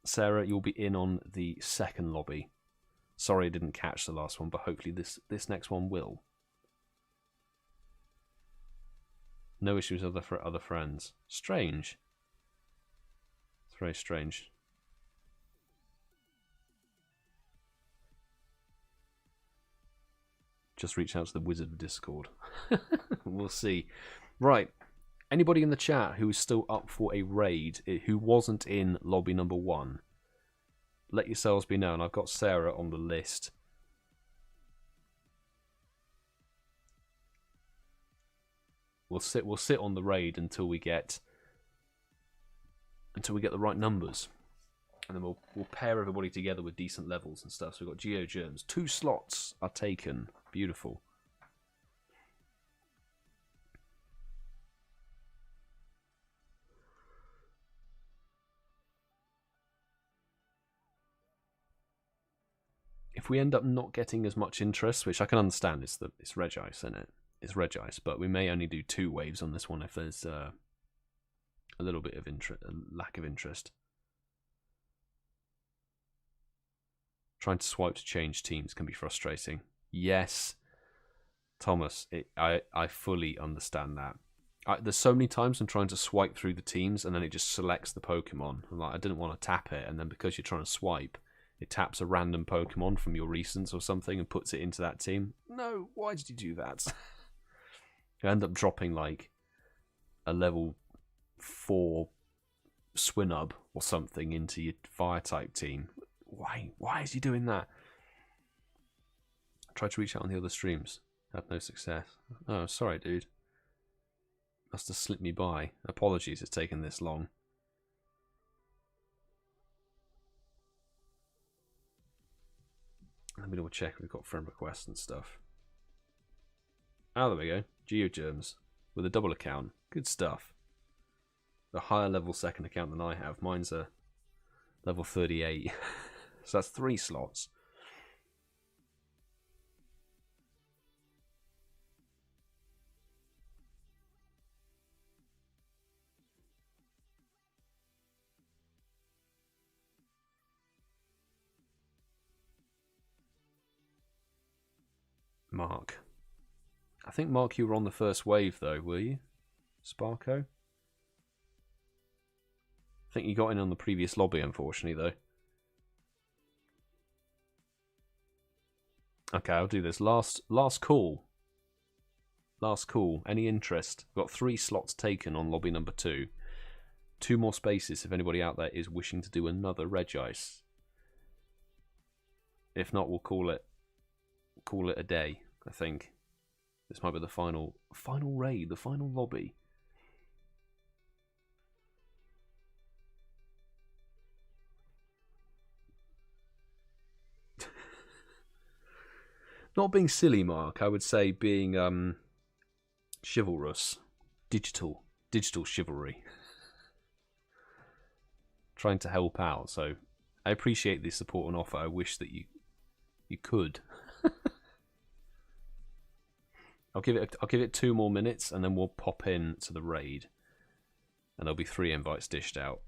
Sarah, you'll be in on the 2nd lobby. Sorry I didn't catch the last one, but hopefully this next one will. No issues with other friends. Strange. It's very strange. Just reach out to the Wizard of Discord. We'll see. Right. Anybody in the chat who is still up for a raid, who wasn't in lobby number 1, let yourselves be known. I've got Sarah on the list. We'll sit on the raid until we get the right numbers, and then we'll pair everybody together with decent levels and stuff. So we've got GeoGerms. 2 slots are taken. Beautiful. If we end up not getting as much interest, which I can understand, it's Regice, isn't it? It's Regice, but we may only do 2 waves on this one if there's a little bit of lack of interest. Trying to swipe to change teams can be frustrating. Yes, Thomas, I fully understand that. There's so many times I'm trying to swipe through the teams and then it just selects the Pokemon. I'm like, I didn't want to tap it, and then because you're trying to swipe, it taps a random Pokemon from your recents or something and puts it into that team. No, why did you do that? You end up dropping like a level 4 Swinub or something into your fire type team. Why is he doing that? I tried to reach out on the other streams. Had no success. Oh, sorry, dude. Must have slipped me by. Apologies it's taken this long. Let me double check if we've got friend requests and stuff. Oh, there we go. GeoGerms with a double account. Good stuff. A higher level second account than I have. Mine's a level 38. So that's 3 slots. Mark. I think, Mark, you were on the first wave, though, were you? Sparko? I think you got in on the previous lobby, unfortunately, though. Okay, I'll do this. Last call. Last call. Any interest? Got 3 slots taken on lobby number 2. 2 more spaces if anybody out there is wishing to do another Regice. If not, we'll call it a day, I think. This might be the final raid, the final lobby. Not being silly, Mark, I would say being chivalrous. Digital chivalry. Trying to help out, so I appreciate the support and offer. I wish that you could. I'll give it 2 more minutes and then we'll pop in to the raid. And there'll be 3 invites dished out.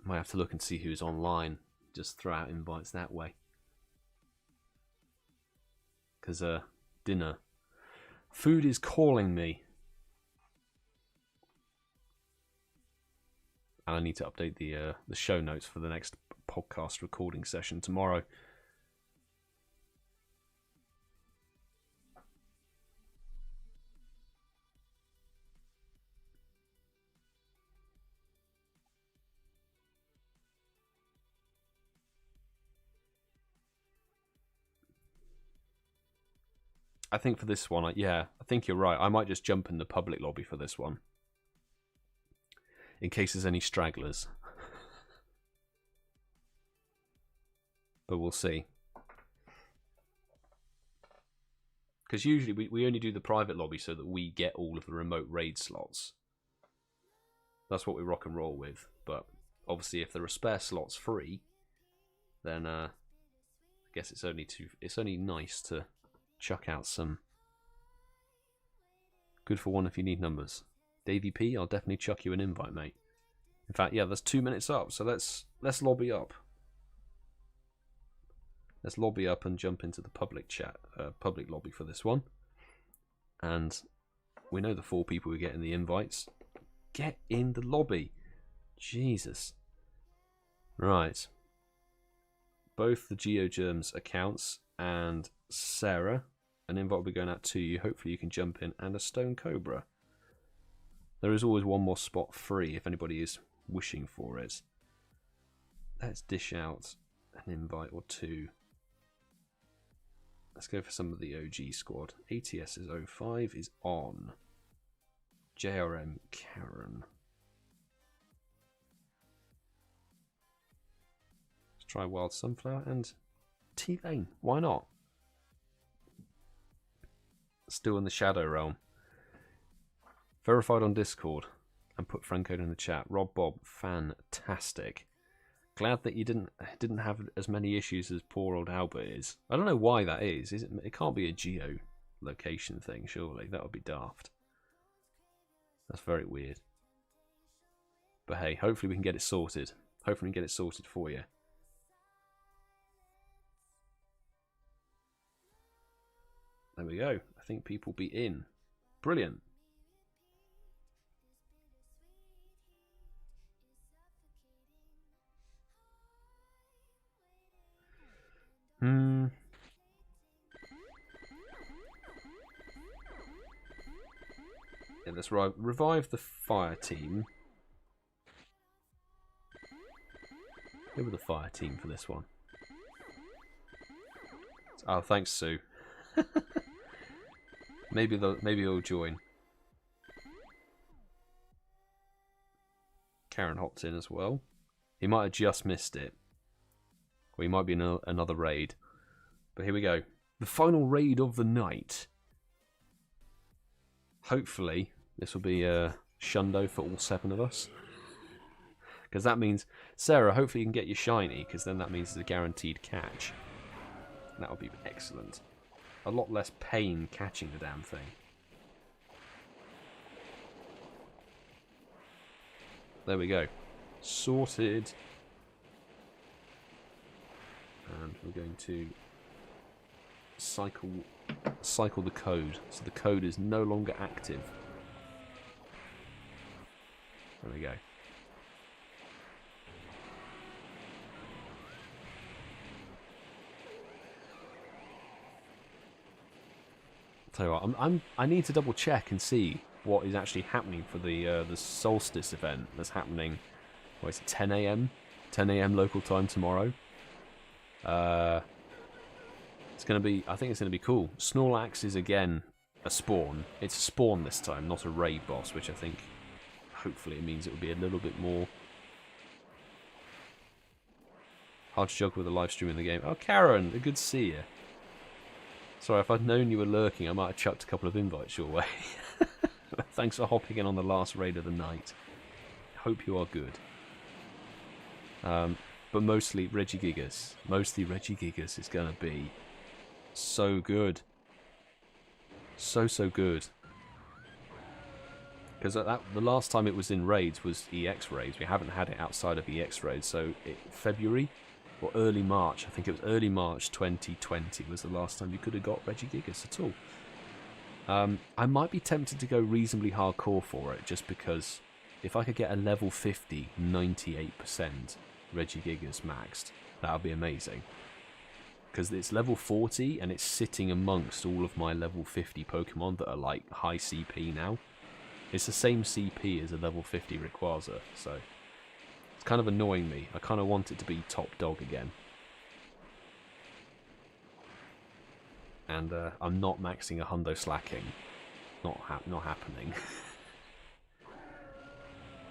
Might have to look and see who's online. Just throw out invites that way. Because dinner. Food is calling me. And I need to update the show notes for the next podcast recording session tomorrow. I think for this one, yeah, I think you're right. I might just jump in the public lobby for this one. In case there's any stragglers. But we'll see. Because usually we only do the private lobby so that we get all of the remote raid slots. That's what we rock and roll with. But obviously if there are spare slots free, then I guess it's only nice to chuck out some good for one if you need numbers. Davey P, I'll definitely chuck you an invite, mate. In fact, yeah, there's 2 minutes up, so let's lobby up. Let's lobby up and jump into the public chat, public lobby for this one. And We know the 4 people who get in the invites. Get in the lobby. Jesus. Right. Both the GeoGerms accounts and Sarah, an invite will be going out to you. Hopefully you can jump in, and a Stone Cobra. There is always one more spot free if anybody is wishing for it. Let's dish out an invite or 2. Let's go for some of the OG squad. ATS is 05 is on. JRM Karen. Let's try Wild Sunflower and T-Lane. Why not? Still in the Shadow Realm. Verified on Discord and put friend code in the chat. Rob Bob, fantastic. Glad that you didn't have as many issues as poor old Albert is. I don't know why that is. It can't be a geo location thing, surely. That would be daft. That's very weird. But hey, hopefully we can get it sorted. Hopefully we can get it sorted for you. There we go. I think people will be in. Brilliant. Yeah, let's revive the fire team. Who were the fire team for this one? Oh, thanks, Sue. maybe he'll join. Karen hopped in as well. He might have just missed it. Or he might be in another raid. But here we go. The final raid of the night. Hopefully, this will be a shundo for all 7 of us. Because that means, Sarah, hopefully you can get your shiny, because then that means it's a guaranteed catch. That would be excellent. A lot less pain catching the damn thing. There we go. Sorted. And we're going to cycle the code. So the code is no longer active. There we go. Tell you what, I need to double check and see what is actually happening for the solstice event that's happening. What is it, 10 AM? 10 AM local time tomorrow. It's gonna be. I think it's gonna be cool. Snorlax is again a spawn. It's a spawn this time, not a raid boss, which I think, hopefully, it means it will be a little bit more hard to juggle with a live stream in the game. Oh, Karen, good to see you. Sorry, if I'd known you were lurking, I might have chucked a couple of invites your way. Thanks for hopping in on the last raid of the night. Hope you are good. But mostly Regice. Mostly Regice is going to be so good. So good. Because the last time it was in raids was EX raids. We haven't had it outside of EX raids. So February or early March, I think it was early March 2020 was the last time you could have got Regice at all. I might be tempted to go reasonably hardcore for it, just because if I could get a level 50, 98% Regice maxed, that would be amazing. Because it's level 40 and it's sitting amongst all of my level 50 Pokemon that are like high CP now. It's the same CP as a level 50 Rayquaza, so it's kind of annoying me. I kind of want it to be top dog again. And I'm not maxing a hundo slacking. Not happening.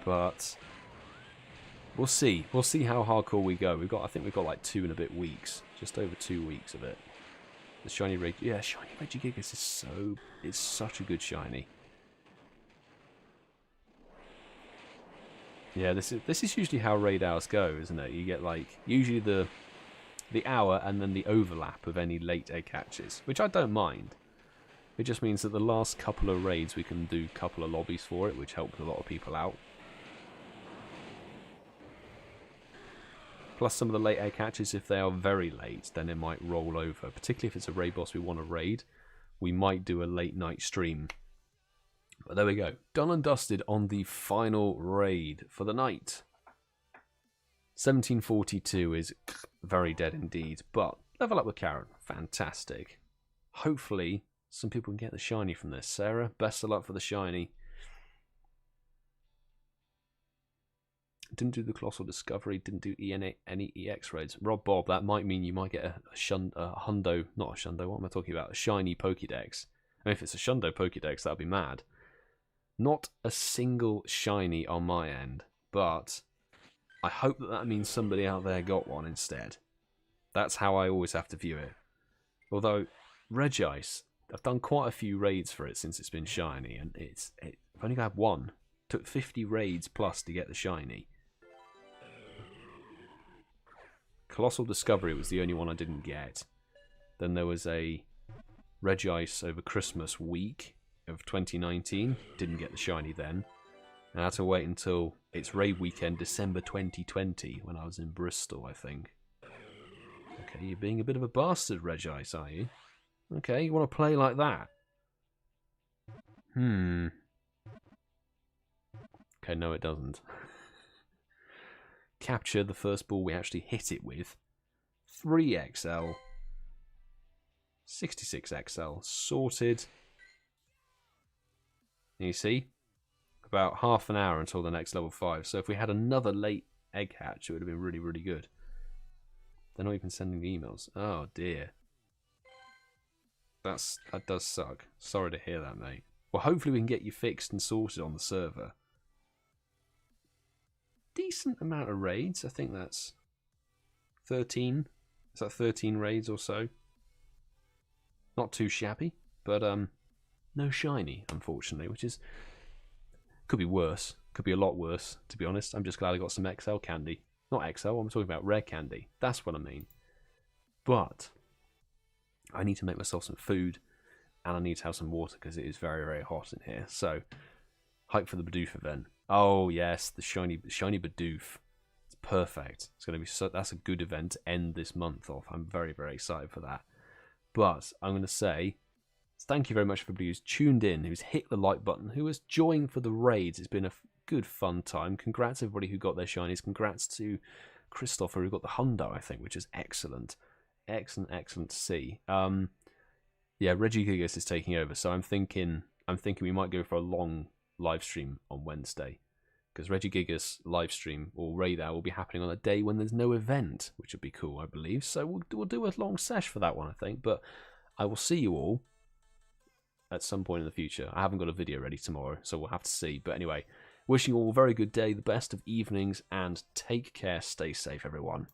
But we'll see. We'll see how hardcore we go. I think we've got like 2 and a bit weeks. Just over 2 weeks of it. The shiny shiny Regice is such a good shiny. Yeah, this is usually how raid hours go, isn't it? You get like usually the hour and then the overlap of any late egg catches, which I don't mind. It just means that the last couple of raids we can do a couple of lobbies for it, which helps a lot of people out. Plus some of the late egg catches, if they are very late, then it might roll over. Particularly if it's a raid boss we want to raid, we might do a late night stream But there we go. Done and dusted on the final raid for the night. 1742 is very dead indeed, but level up with Karen. Fantastic. Hopefully, some people can get the shiny from this. Sarah, best of luck for the shiny. Didn't do the Colossal Discovery, didn't do any EX raids. Rob Bob, that might mean you might get a Hundo, not a Shundo, what am I talking about? A shiny Pokédex. I mean, if it's a Shundo Pokédex, that would be mad. Not a single shiny on my end, but I hope that means somebody out there got one instead. That's how I always have to view it. Although, Regice, I've done quite a few raids for it since it's been shiny, and I've only had one. Took 50 raids plus to get the shiny. Colossal Discovery was the only one I didn't get. Then there was a Regice over Christmas week of 2019. Didn't get the shiny then. And I had to wait until its raid weekend, December 2020, when I was in Bristol, I think. Okay, you're being a bit of a bastard, Regice, are you? Okay, you want to play like that? Okay, no it doesn't. Capture the first ball we actually hit it with. 3XL. 66XL. Sorted. And you see? About half an hour until the next level 5. So if we had another late egg hatch, it would have been really, really good. They're not even sending the emails. Oh dear. That does suck. Sorry to hear that, mate. Well, hopefully we can get you fixed and sorted on the server. Decent amount of raids. I think that's 13. Is that 13 raids or so? Not too shabby, but no shiny, unfortunately, which is could be worse. Could be a lot worse, to be honest. I'm just glad I got some XL candy. Not XL, I'm talking about rare candy. That's what I mean. But I need to make myself some food, and I need to have some water because it is very, very hot in here. So, hype for the Bidoof event. Oh yes, the shiny Bidoof. It's perfect. It's going to be that's a good event to end this month off. I'm very, very excited for that. But I'm going to say thank you very much for everybody who's tuned in, who's hit the like button, who has joined for the raids. It's been a good fun time. Congrats to everybody who got their shinies. Congrats to Christopher who got the Hundo, I think, which is excellent. Excellent to see. Yeah, Regice is taking over, so I'm thinking we might go for a long live stream on Wednesday, because Regice live stream or raid hour will be happening on a day when there's no event, which would be cool, I believe. So we'll do a long sesh for that one, I think. But I will see you all at some point in the future. I haven't got a video ready tomorrow, so we'll have to see. But anyway, wishing you all a very good day, the best of evenings, and take care. Stay safe, everyone.